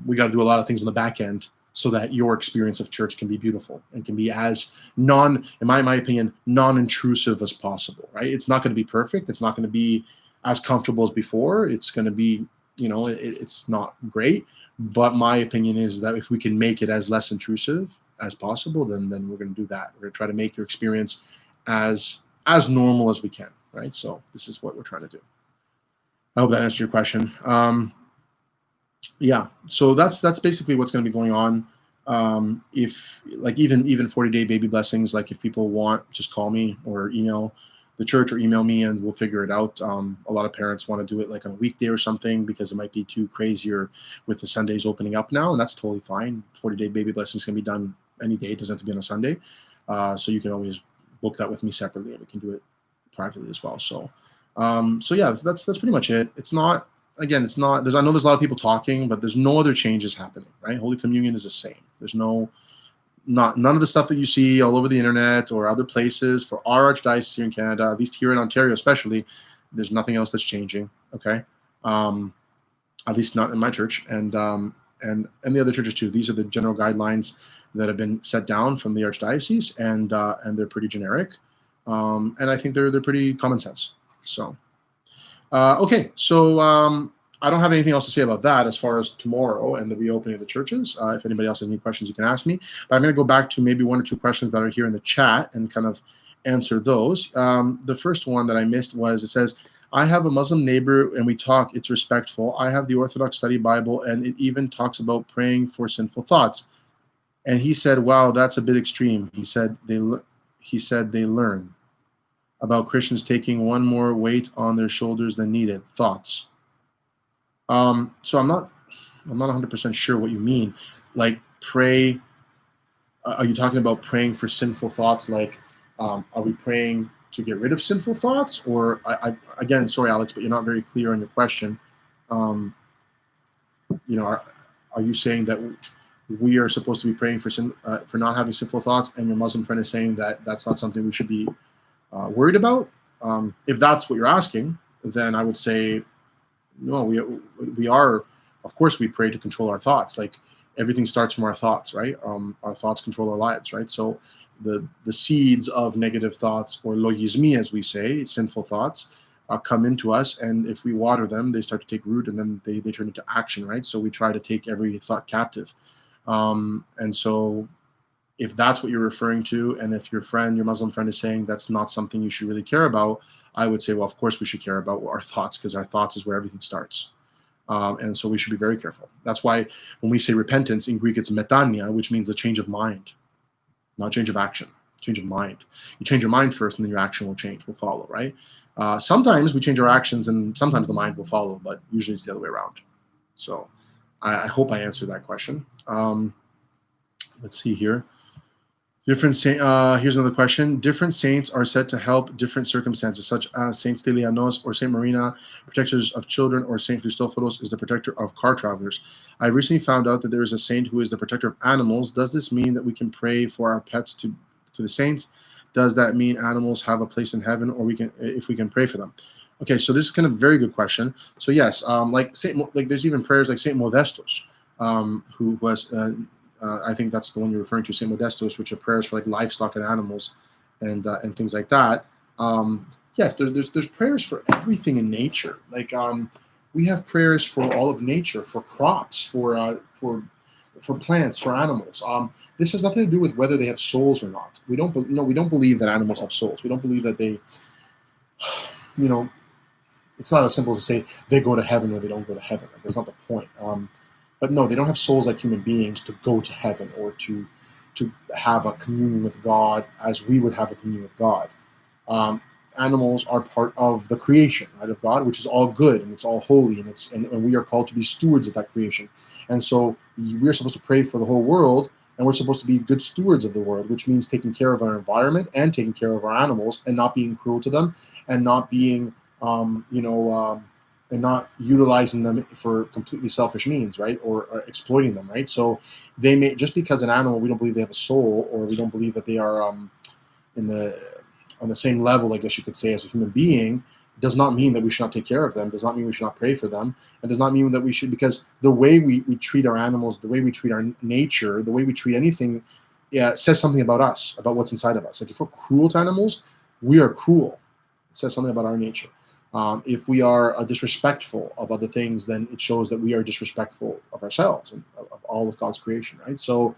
we got to do a lot of things on the back end so that your experience of church can be beautiful and can be as in my opinion, non-intrusive as possible, right? It's not going to be perfect. It's not going to be as comfortable as before. It's going to be, it's not great. But my opinion is that if we can make it as less intrusive as possible, then we're going to do that. We're going to try to make your experience as normal as we can, right? So this is what we're trying to do. I hope that answered your question. Yeah, so that's basically what's going to be going on. If like even 40-day baby blessings, like if people want, just call me or email the church or email me and we'll figure it out. A lot of parents want to do it like on a weekday or something because it might be too crazy or with the Sundays opening up now, and that's totally fine. 40-day baby blessings can be done any day. It doesn't have to be on a Sunday. So you can always book that with me separately, and we can do it privately as well. So yeah, that's pretty much it. It's not, again, it's not, I know there's a lot of people talking, but there's no other changes happening, right? Holy Communion is the same. There's none of the stuff that you see all over the internet or other places for our archdiocese here in Canada, at least here in Ontario especially. There's nothing else that's changing, okay? At least not in my church, and the other churches too. These are the general guidelines that have been set down from the archdiocese, and they're pretty generic, and I think they're pretty common sense. So okay, so I don't have anything else to say about that as far as tomorrow and the reopening of the churches. If anybody else has any questions, you can ask me. But I'm going to go back to maybe one or two questions that are here in the chat and kind of answer those. The first one that I missed was, it says, I have a Muslim neighbor and we talk, it's respectful. I have the Orthodox Study Bible and it even talks about praying for sinful thoughts. And he said, wow, that's a bit extreme. He said they learn about Christians taking one more weight on their shoulders than needed. Thoughts? So I'm not 100% sure what you mean. Like pray, are you talking about praying for sinful thoughts? Like, are we praying to get rid of sinful thoughts? Or again, sorry, Alex, but you're not very clear on your question. Are you saying that we are supposed to be praying for not having sinful thoughts, and your Muslim friend is saying that that's not something we should be worried about? If that's what you're asking, then I would say, no, we are, of course, we pray to control our thoughts. Like everything starts from our thoughts, right? Our thoughts control our lives, right? So the seeds of negative thoughts, or logismi, as we say, sinful thoughts, come into us, and if we water them, they start to take root, and then they turn into action, right? So we try to take every thought captive. And so if that's what you're referring to, and if your Muslim friend is saying that's not something you should really care about, I would say, well, of course we should care about our thoughts, because our thoughts is where everything starts. And so we should be very careful. That's why when we say repentance, in Greek it's metania, which means the change of mind, not change of action, change of mind. You change your mind first, and then your action will follow, right? Sometimes we change our actions, and sometimes the mind will follow, but usually it's the other way around. So I hope I answered that question. Let's see here. Here's another question. Different saints are said to help different circumstances, such as Saint Stylianos or Saint Marina, protectors of children, or Saint Christophoros is the protector of car travelers. I recently found out that there is a saint who is the protector of animals. Does this mean that we can pray for our pets to the saints? Does that mean animals have a place in heaven, or if we can pray for them? Okay, so this is kind of a very good question. So yes, like there's even prayers like Saint Modestus, who was. I think that's the one you're referring to, Saint Modestus, which are prayers for like livestock and animals, and things like that. Yes, there's prayers for everything in nature. Like we have prayers for all of nature, for crops, for plants, for animals. This has nothing to do with whether they have souls or not. We don't believe that animals have souls. We don't believe that they, it's not as simple as to say they go to heaven or they don't go to heaven. Like, that's not the point. But no, they don't have souls like human beings to go to heaven or to have a communion with God as we would have a communion with God. Animals are part of the creation, right, of God, which is all good and it's all holy, and we are called to be stewards of that creation. And so we're supposed to pray for the whole world, and we're supposed to be good stewards of the world, which means taking care of our environment and taking care of our animals and not being cruel to them and not being not utilizing them for completely selfish means, right? Or exploiting them, right? So they may, just because an animal, we don't believe they have a soul, or we don't believe that they are in the on the same level, I guess you could say, as a human being, does not mean that we should not take care of them, does not mean we should not pray for them, and does not mean that we should, because the way we treat our animals, the way we treat our nature, the way we treat anything, says something about us, about what's inside of us. Like if we're cruel to animals, we are cruel. It says something about our nature. If we are disrespectful of other things, then it shows that we are disrespectful of ourselves and of all of God's creation, right? So,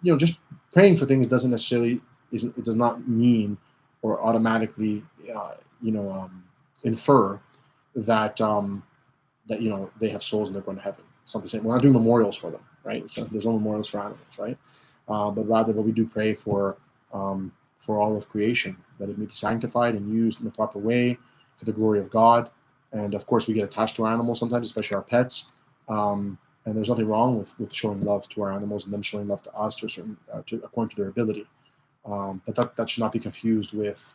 just praying for things doesn't necessarily, it does not mean or automatically, infer that they have souls and they're going to heaven. It's not the same. We're not doing memorials for them, right? So there's no memorials for animals, right? But rather, we do pray for all of creation, that it may be sanctified and used in the proper way for the glory of God. And of course, we get attached to our animals sometimes, especially our pets. And there's nothing wrong with showing love to our animals and them showing love to us to a certain, according to their ability. But that should not be confused with,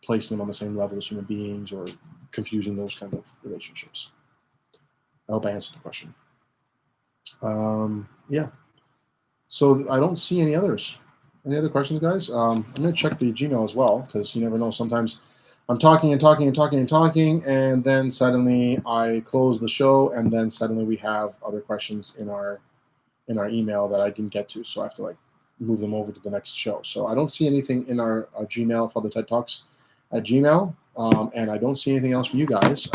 placing them on the same level as human beings, or confusing those kind of relationships. I hope I answered the question. Yeah. So I don't see any others. Any other questions, guys? I'm going to check the Gmail as well, because you never know. Sometimes I'm talking and talking and talking and talking, and then suddenly I close the show, and then suddenly we have other questions in our email that I didn't get to, so I have to move them over to the next show. So I don't see anything in our Gmail, Father Ted Talks at Gmail, and I don't see anything else from you guys.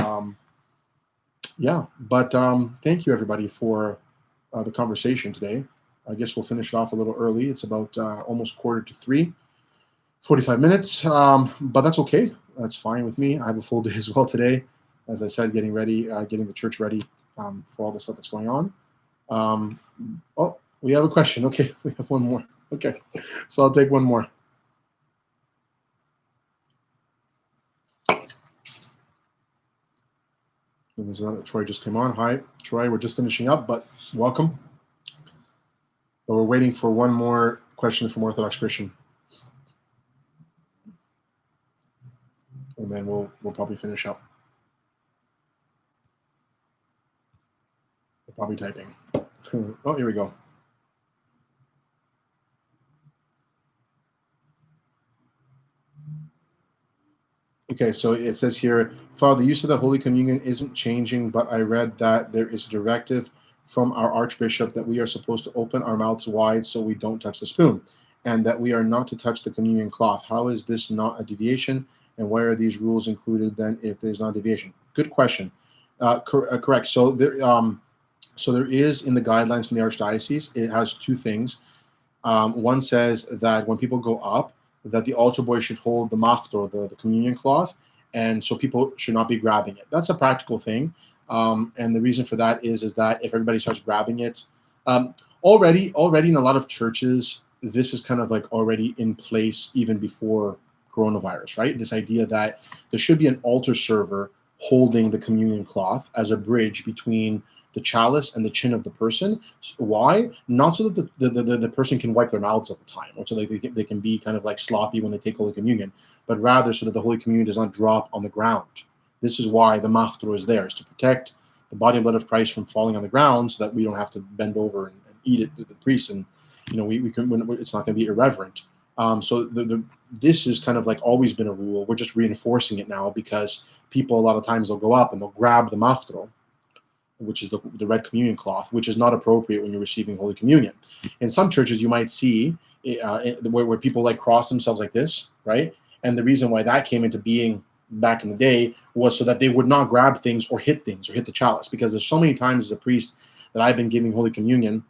But thank you everybody for the conversation today. I guess we'll finish it off a little early. It's about almost 2:45, 45 minutes, but that's okay. That's fine with me. I have a full day as well today. As I said, getting ready, getting the church ready for all the stuff that's going on. Oh, we have a question. Okay, we have one more. Okay, so I'll take one more. And there's another. Troy just came on. Hi, Troy. We're just finishing up, but welcome. But we're waiting for one more question from Orthodox Christian, and then we'll probably finish up. We're probably typing. Oh, here we go. Okay, so it says here, Father, the use of the Holy Communion isn't changing, but I read that there is a directive from our Archbishop that we are supposed to open our mouths wide so we don't touch the spoon, and that we are not to touch the communion cloth. How is this not a deviation, and why are these rules included then if there's not a deviation? Good question. Correct. So there is in the guidelines from the Archdiocese, it has two things. One says that when people go up, that the altar boy should hold the machtro, the communion cloth, and so people should not be grabbing it. That's a practical thing, and the reason for that is that if everybody starts grabbing it, already in a lot of churches, this is kind of already in place even before coronavirus, right? This idea that there should be an altar server holding the communion cloth as a bridge between the chalice and the chin of the person. Why? Not so that the person can wipe their mouths all the time, or so they can be kind of sloppy when they take Holy Communion, but rather so that the Holy Communion does not drop on the ground. This is why the machtro is there, is to protect the body and blood of Christ from falling on the ground, so that we don't have to bend over and eat it, the priest, and we can, it's not going to be irreverent. So this is kind of always been a rule. We're just reinforcing it now because people a lot of times they'll go up and they'll grab the machtro, which is the red communion cloth, which is not appropriate when you're receiving Holy Communion. In some churches, you might see where people cross themselves like this, right? And the reason why that came into being back in the day was so that they would not grab things or hit the chalice, because there's so many times as a priest that I've been giving Holy Communion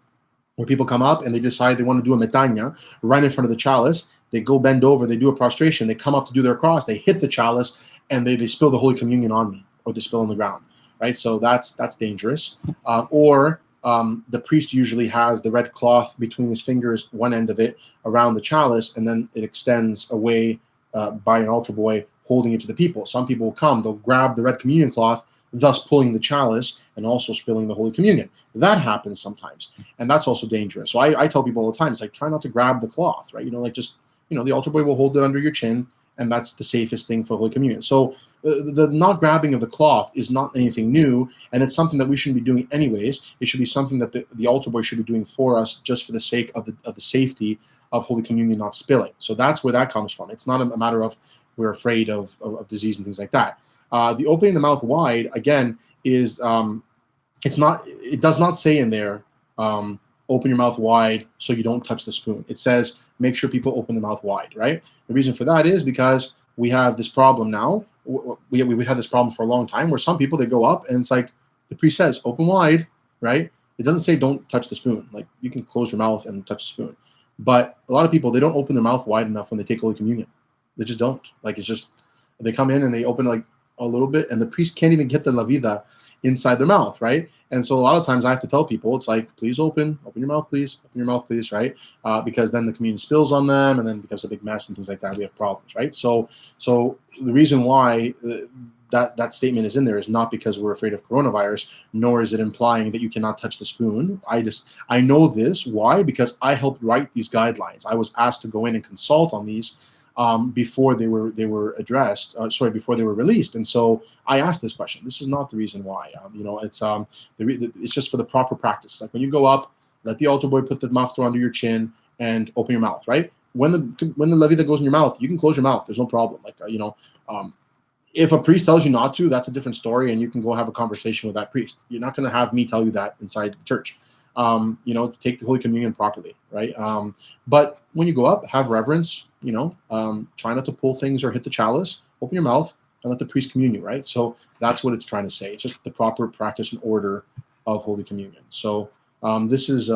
where people come up and they decide they want to do a metania right in front of the chalice. They go bend over, they do a prostration, they come up to do their cross, they hit the chalice, and they spill the Holy Communion on me, or they spill on the ground, right? So that's dangerous. Or the priest usually has the red cloth between his fingers, one end of it around the chalice, and then it extends away by an altar boy holding it to the people. Some people will come, they'll grab the red communion cloth, thus pulling the chalice and also spilling the Holy Communion. That happens sometimes, and that's also dangerous. So I tell people all the time, it's try not to grab the cloth, right? The altar boy will hold it under your chin, and that's the safest thing for Holy Communion. So the not grabbing of the cloth is not anything new, and it's something that we shouldn't be doing anyways. It should be something that the altar boy should be doing for us, just for the sake of the safety of Holy Communion not spilling. So that's where that comes from. It's not a matter of we're afraid of disease and things like that. The opening the mouth wide, again, is it does not say in there, open your mouth wide so you don't touch the spoon. It says make sure people open the mouth wide, right? The reason for that is because we have this problem now. We've had this problem for a long time where some people, they go up and it's like the priest says open wide, right? It doesn't say don't touch the spoon. Like, you can close your mouth and touch the spoon. But a lot of people, they don't open their mouth wide enough when they take Holy Communion. They just don't. Like, it's just, they come in and they open like a little bit, and the priest can't even get the la vida inside their mouth, right? And so a lot of times I have to tell people, it's like, please open your mouth, please, right? Because then the communion spills on them, and then it becomes a big mess and things like that. We have problems, right? So the reason why that statement is in there is not because we're afraid of coronavirus, nor is it implying that you cannot touch the spoon. I know this. Why? Because I helped write these guidelines. I was asked to go in and consult on these before they were addressed. Before they were released. And so I asked this question. This is not the reason why. It's just for the proper practice. Like, when you go up, let the altar boy put the mouth under your chin and open your mouth. Right? When the levita goes in your mouth, you can close your mouth. There's no problem. Like, if a priest tells you not to, that's a different story, and you can go have a conversation with that priest. You're not going to have me tell you that inside the church. Take the Holy Communion properly, right? But when you go up, have reverence, try not to pull things or hit the chalice, open your mouth and let the priest commune you, right? So that's what it's trying to say. It's just the proper practice and order of Holy Communion. So this is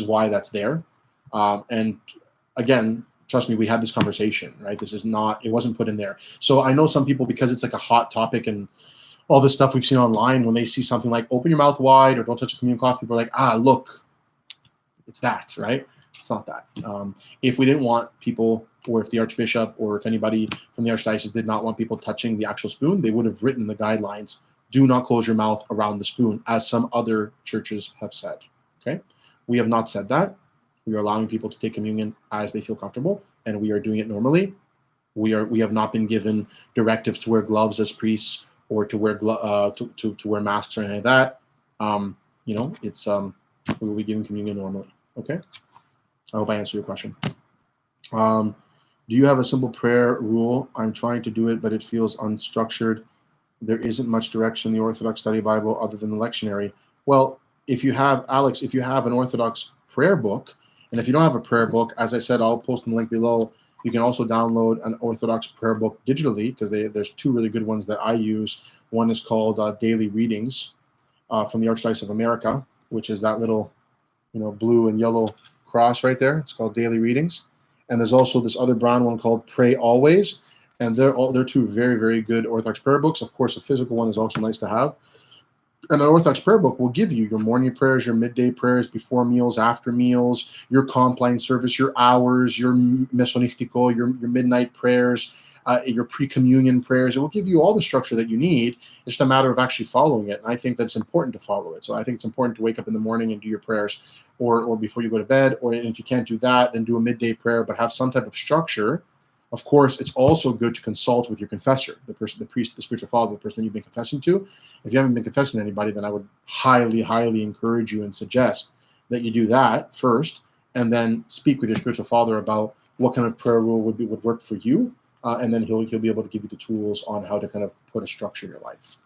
why that's there. And again, trust me, we had this conversation, right? It wasn't put in there. So I know some people, because it's like a hot topic and all this stuff we've seen online, when they see something like open your mouth wide or don't touch the communion cloth, people are like, look, it's that, right? It's not that. If we didn't want people, or if the Archbishop or if anybody from the Archdiocese did not want people touching the actual spoon, they would have written the guidelines, do not close your mouth around the spoon, as some other churches have said, okay? We have not said that. We are allowing people to take communion as they feel comfortable, and we are doing it normally. We have not been given directives to wear gloves as priests, or to wear to wear masks or anything like that. We will be giving communion normally. Okay. I hope I answered your question. Do you have a simple prayer rule? I'm trying to do it, but it feels unstructured. There isn't much direction in the Orthodox Study Bible other than the lectionary. Well, if you have an Orthodox prayer book, and if you don't have a prayer book, as I said, I'll post the link below. You can also download an Orthodox prayer book digitally, because there's two really good ones that I use. One is called Daily Readings from the Archdiocese of America, which is that little, blue and yellow cross right there. It's called Daily Readings. And there's also this other brown one called Pray Always. And they're two very, very good Orthodox prayer books. Of course, a physical one is also nice to have. And an Orthodox prayer book will give you your morning prayers, your midday prayers, before meals, after meals, your compline service, your hours, your mesonichtiko, your midnight prayers, your pre-communion prayers. It will give you all the structure that you need. It's just a matter of actually following it. And I think that's important to follow it. So I think it's important to wake up in the morning and do your prayers, or before you go to bed, or if you can't do that, then do a midday prayer, but have some type of structure. Of course, it's also good to consult with your confessor, the priest, the spiritual father, the person that you've been confessing to. If you haven't been confessing to anybody, then I would highly, highly encourage you and suggest that you do that first, and then speak with your spiritual father about what kind of prayer rule would work for you, and then he'll be able to give you the tools on how to kind of put a structure in your life.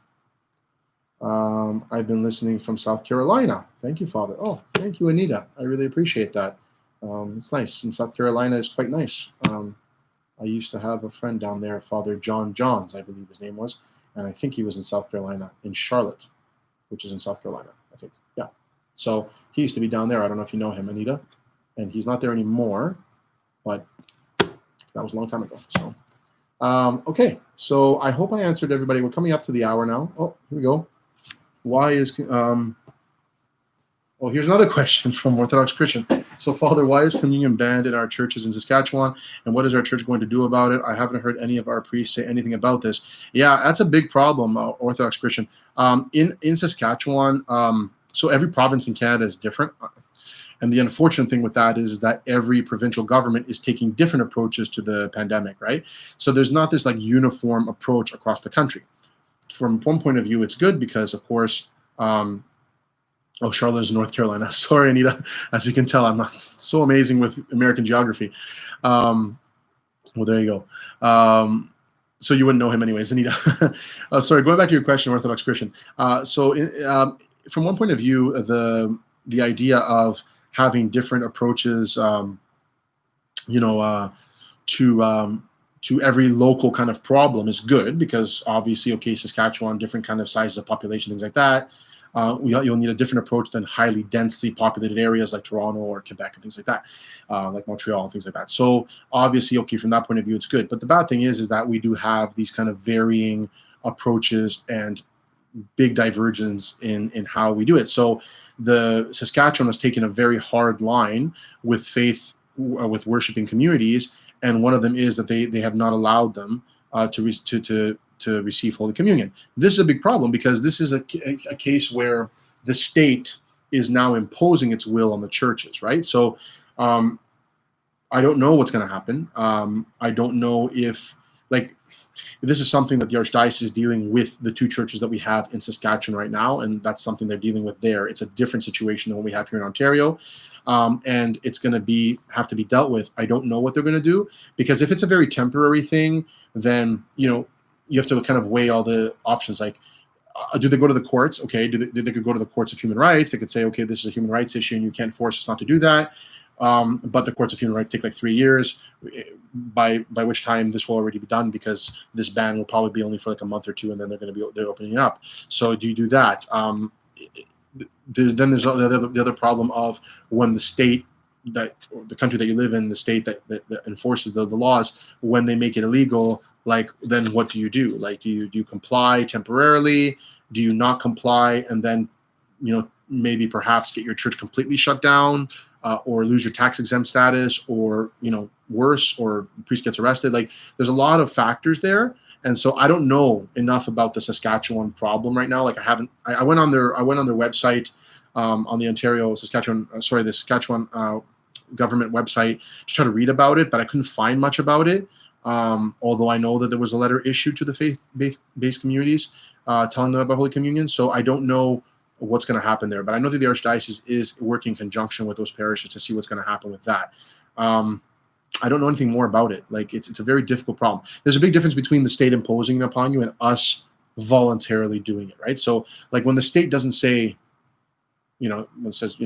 I've been listening from South Carolina. Thank you, Father. Oh, thank you, Anita. I really appreciate that. It's nice. And South Carolina is quite nice. I used to have a friend down there, Father John Johns, I believe his name was, and I think he was in South Carolina, in Charlotte, which is in South Carolina, I think. Yeah. So he used to be down there. I don't know if you know him, Anita, and he's not there anymore, but that was a long time ago. So, okay. So I hope I answered everybody. We're coming up to the hour now. Oh, here we go. Why is Oh, here's another question from Orthodox Christian. So, Father, why is communion banned in our churches in Saskatchewan, and what is our church going to do about it? I haven't heard any of our priests say anything about this. Yeah, that's a big problem, Orthodox Christian. In Saskatchewan, so every province in Canada is different. And the unfortunate thing with that is that every provincial government is taking different approaches to the pandemic, right? So there's not this like uniform approach across the country. From one point of view, it's good because, of course, oh, Charlotte is North Carolina. Sorry, Anita. As you can tell, I'm not so amazing with American geography. Well, there you go. So you wouldn't know him anyways, Anita. Sorry, going back to your question, Orthodox Christian. From one point of view, the idea of having different approaches, to every local kind of problem is good because obviously, okay, Saskatchewan, different kind of sizes of population, things like that. You'll need a different approach than highly densely populated areas like Toronto or Quebec and things like that, like Montreal and things like that. So obviously, okay, from that point of view, it's good. But the bad thing is that we do have these kind of varying approaches and big divergence in how we do it. So the Saskatchewan has taken a very hard line with faith, with worshiping communities, and one of them is that they have not allowed them to receive Holy Communion. This is a big problem because this is a case where the state is now imposing its will on the churches, right? So I don't know what's going to happen. I don't know if, like, this is something that the Archdiocese is dealing with the two churches that we have in Saskatchewan right now, and that's something they're dealing with there. It's a different situation than what we have here in Ontario, and it's going to have to be dealt with. I don't know what they're going to do, because if it's a very temporary thing, then you have to kind of weigh all the options. Like, do they go to the courts? Okay, they could go to the courts of human rights. They could say, okay, this is a human rights issue, and you can't force us not to do that. But the courts of human rights take like 3 years, by which time this will already be done, because this ban will probably be only for like a month or two, and then they're opening it up. So do you do that? Then there's the other problem of when the state or the country that you live in, the state that enforces the laws, when they make it illegal, like, then what do you do? Like, do you comply temporarily? Do you not comply and then maybe perhaps get your church completely shut down? Or lose your tax exempt status, or worse, or the priest gets arrested. Like, there's a lot of factors there, and so I don't know enough about the Saskatchewan problem right now. Like, I went on their website, on the the Saskatchewan government website, to try to read about it, but I couldn't find much about it. Although I know that there was a letter issued to the faith-based communities telling them about Holy Communion, so I don't know what's going to happen there. But I know that the Archdiocese is working in conjunction with those parishes to see what's going to happen with that. I don't know anything more about it. Like, it's a very difficult problem. There's a big difference between the state imposing it upon you and us voluntarily doing it, right? So, like, when the state doesn't say, when it says,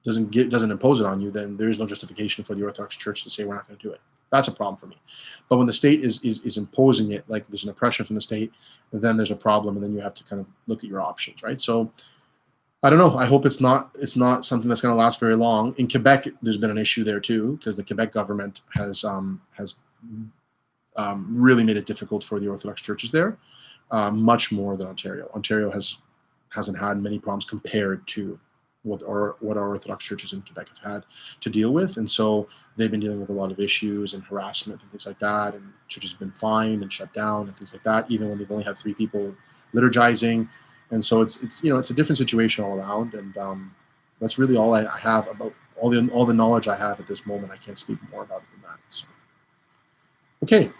doesn't impose it on you, then there is no justification for the Orthodox Church to say we're not going to do it. That's a problem for me. But when the state is imposing it, like there's an oppression from the state, then there's a problem, and then you have to kind of look at your options, right? So I don't know. I hope it's not something that's going to last very long. In Quebec, there's been an issue there too, because the Quebec government has really made it difficult for the Orthodox churches there, much more than Ontario. Ontario hasn't had many problems compared to what our Orthodox churches in Quebec have had to deal with. And so they've been dealing with a lot of issues and harassment and things like that, and churches have been fined and shut down and things like that, even when they've only had 3 people liturgizing. And so it's a different situation all around, and that's really all I have about all the knowledge I have at this moment. I can't speak more about it than that. So, okay,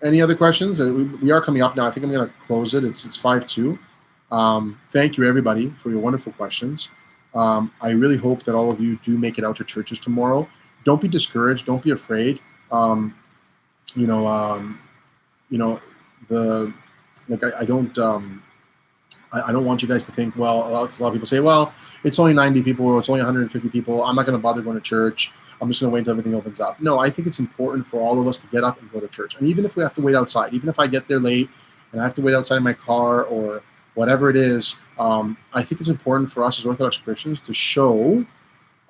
any other questions? We are coming up now. I think I'm going to close it. It's 5:02. Thank you, everybody, for your wonderful questions. I really hope that all of you do make it out to churches tomorrow. Don't be discouraged. Don't be afraid. I don't want you guys to think, well, because a lot of people say, well, it's only 90 people or it's only 150 people. I'm not going to bother going to church. I'm just going to wait until everything opens up. No, I think it's important for all of us to get up and go to church. And even if we have to wait outside, even if I get there late and I have to wait outside in my car or whatever it is, I think it's important for us as Orthodox Christians to show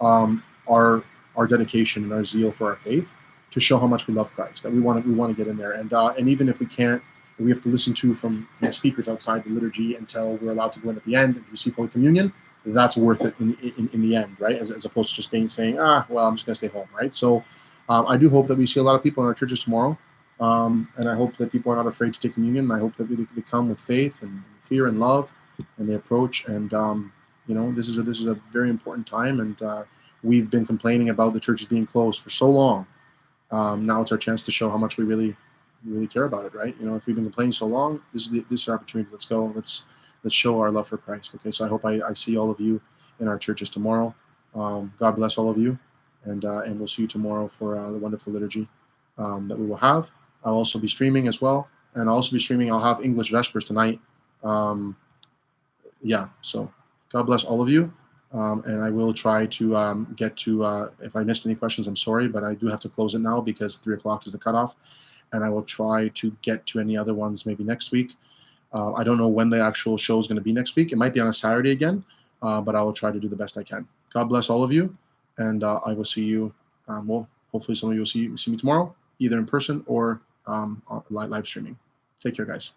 our dedication and our zeal for our faith, to show how much we love Christ, that we want to get in there. And even if we can't, we have to listen to from the speakers outside the liturgy until we're allowed to go in at the end and receive Holy Communion, that's worth it in the end, right? As opposed to just saying, well, I'm just going to stay home, right? So I do hope that we see a lot of people in our churches tomorrow. And I hope that people are not afraid to take communion. I hope that they come with faith and fear and love, and they approach. And You know, this is a very important time, and we've been complaining about the churches being closed for so long. Now it's our chance to show how much we really care about it, right? You know, if we've been complaining so long, this is our opportunity. Let's go. Let's show our love for Christ. Okay, so I hope I see all of you in our churches tomorrow. God bless all of you, and we'll see you tomorrow for the wonderful liturgy that we will have. I'll also be streaming as well, and I'll also be streaming. I'll have English Vespers tonight. Yeah, so God bless all of you. And I will try to get to, if I missed any questions, I'm sorry, but I do have to close it now because 3 o'clock is the cutoff. And I will try to get to any other ones maybe next week. I don't know when the actual show is going to be next week. It might be on a Saturday again, but I will try to do the best I can. God bless all of you, and I will see you. Well, hopefully some of you will see me tomorrow, either in person or live streaming. Take care, guys.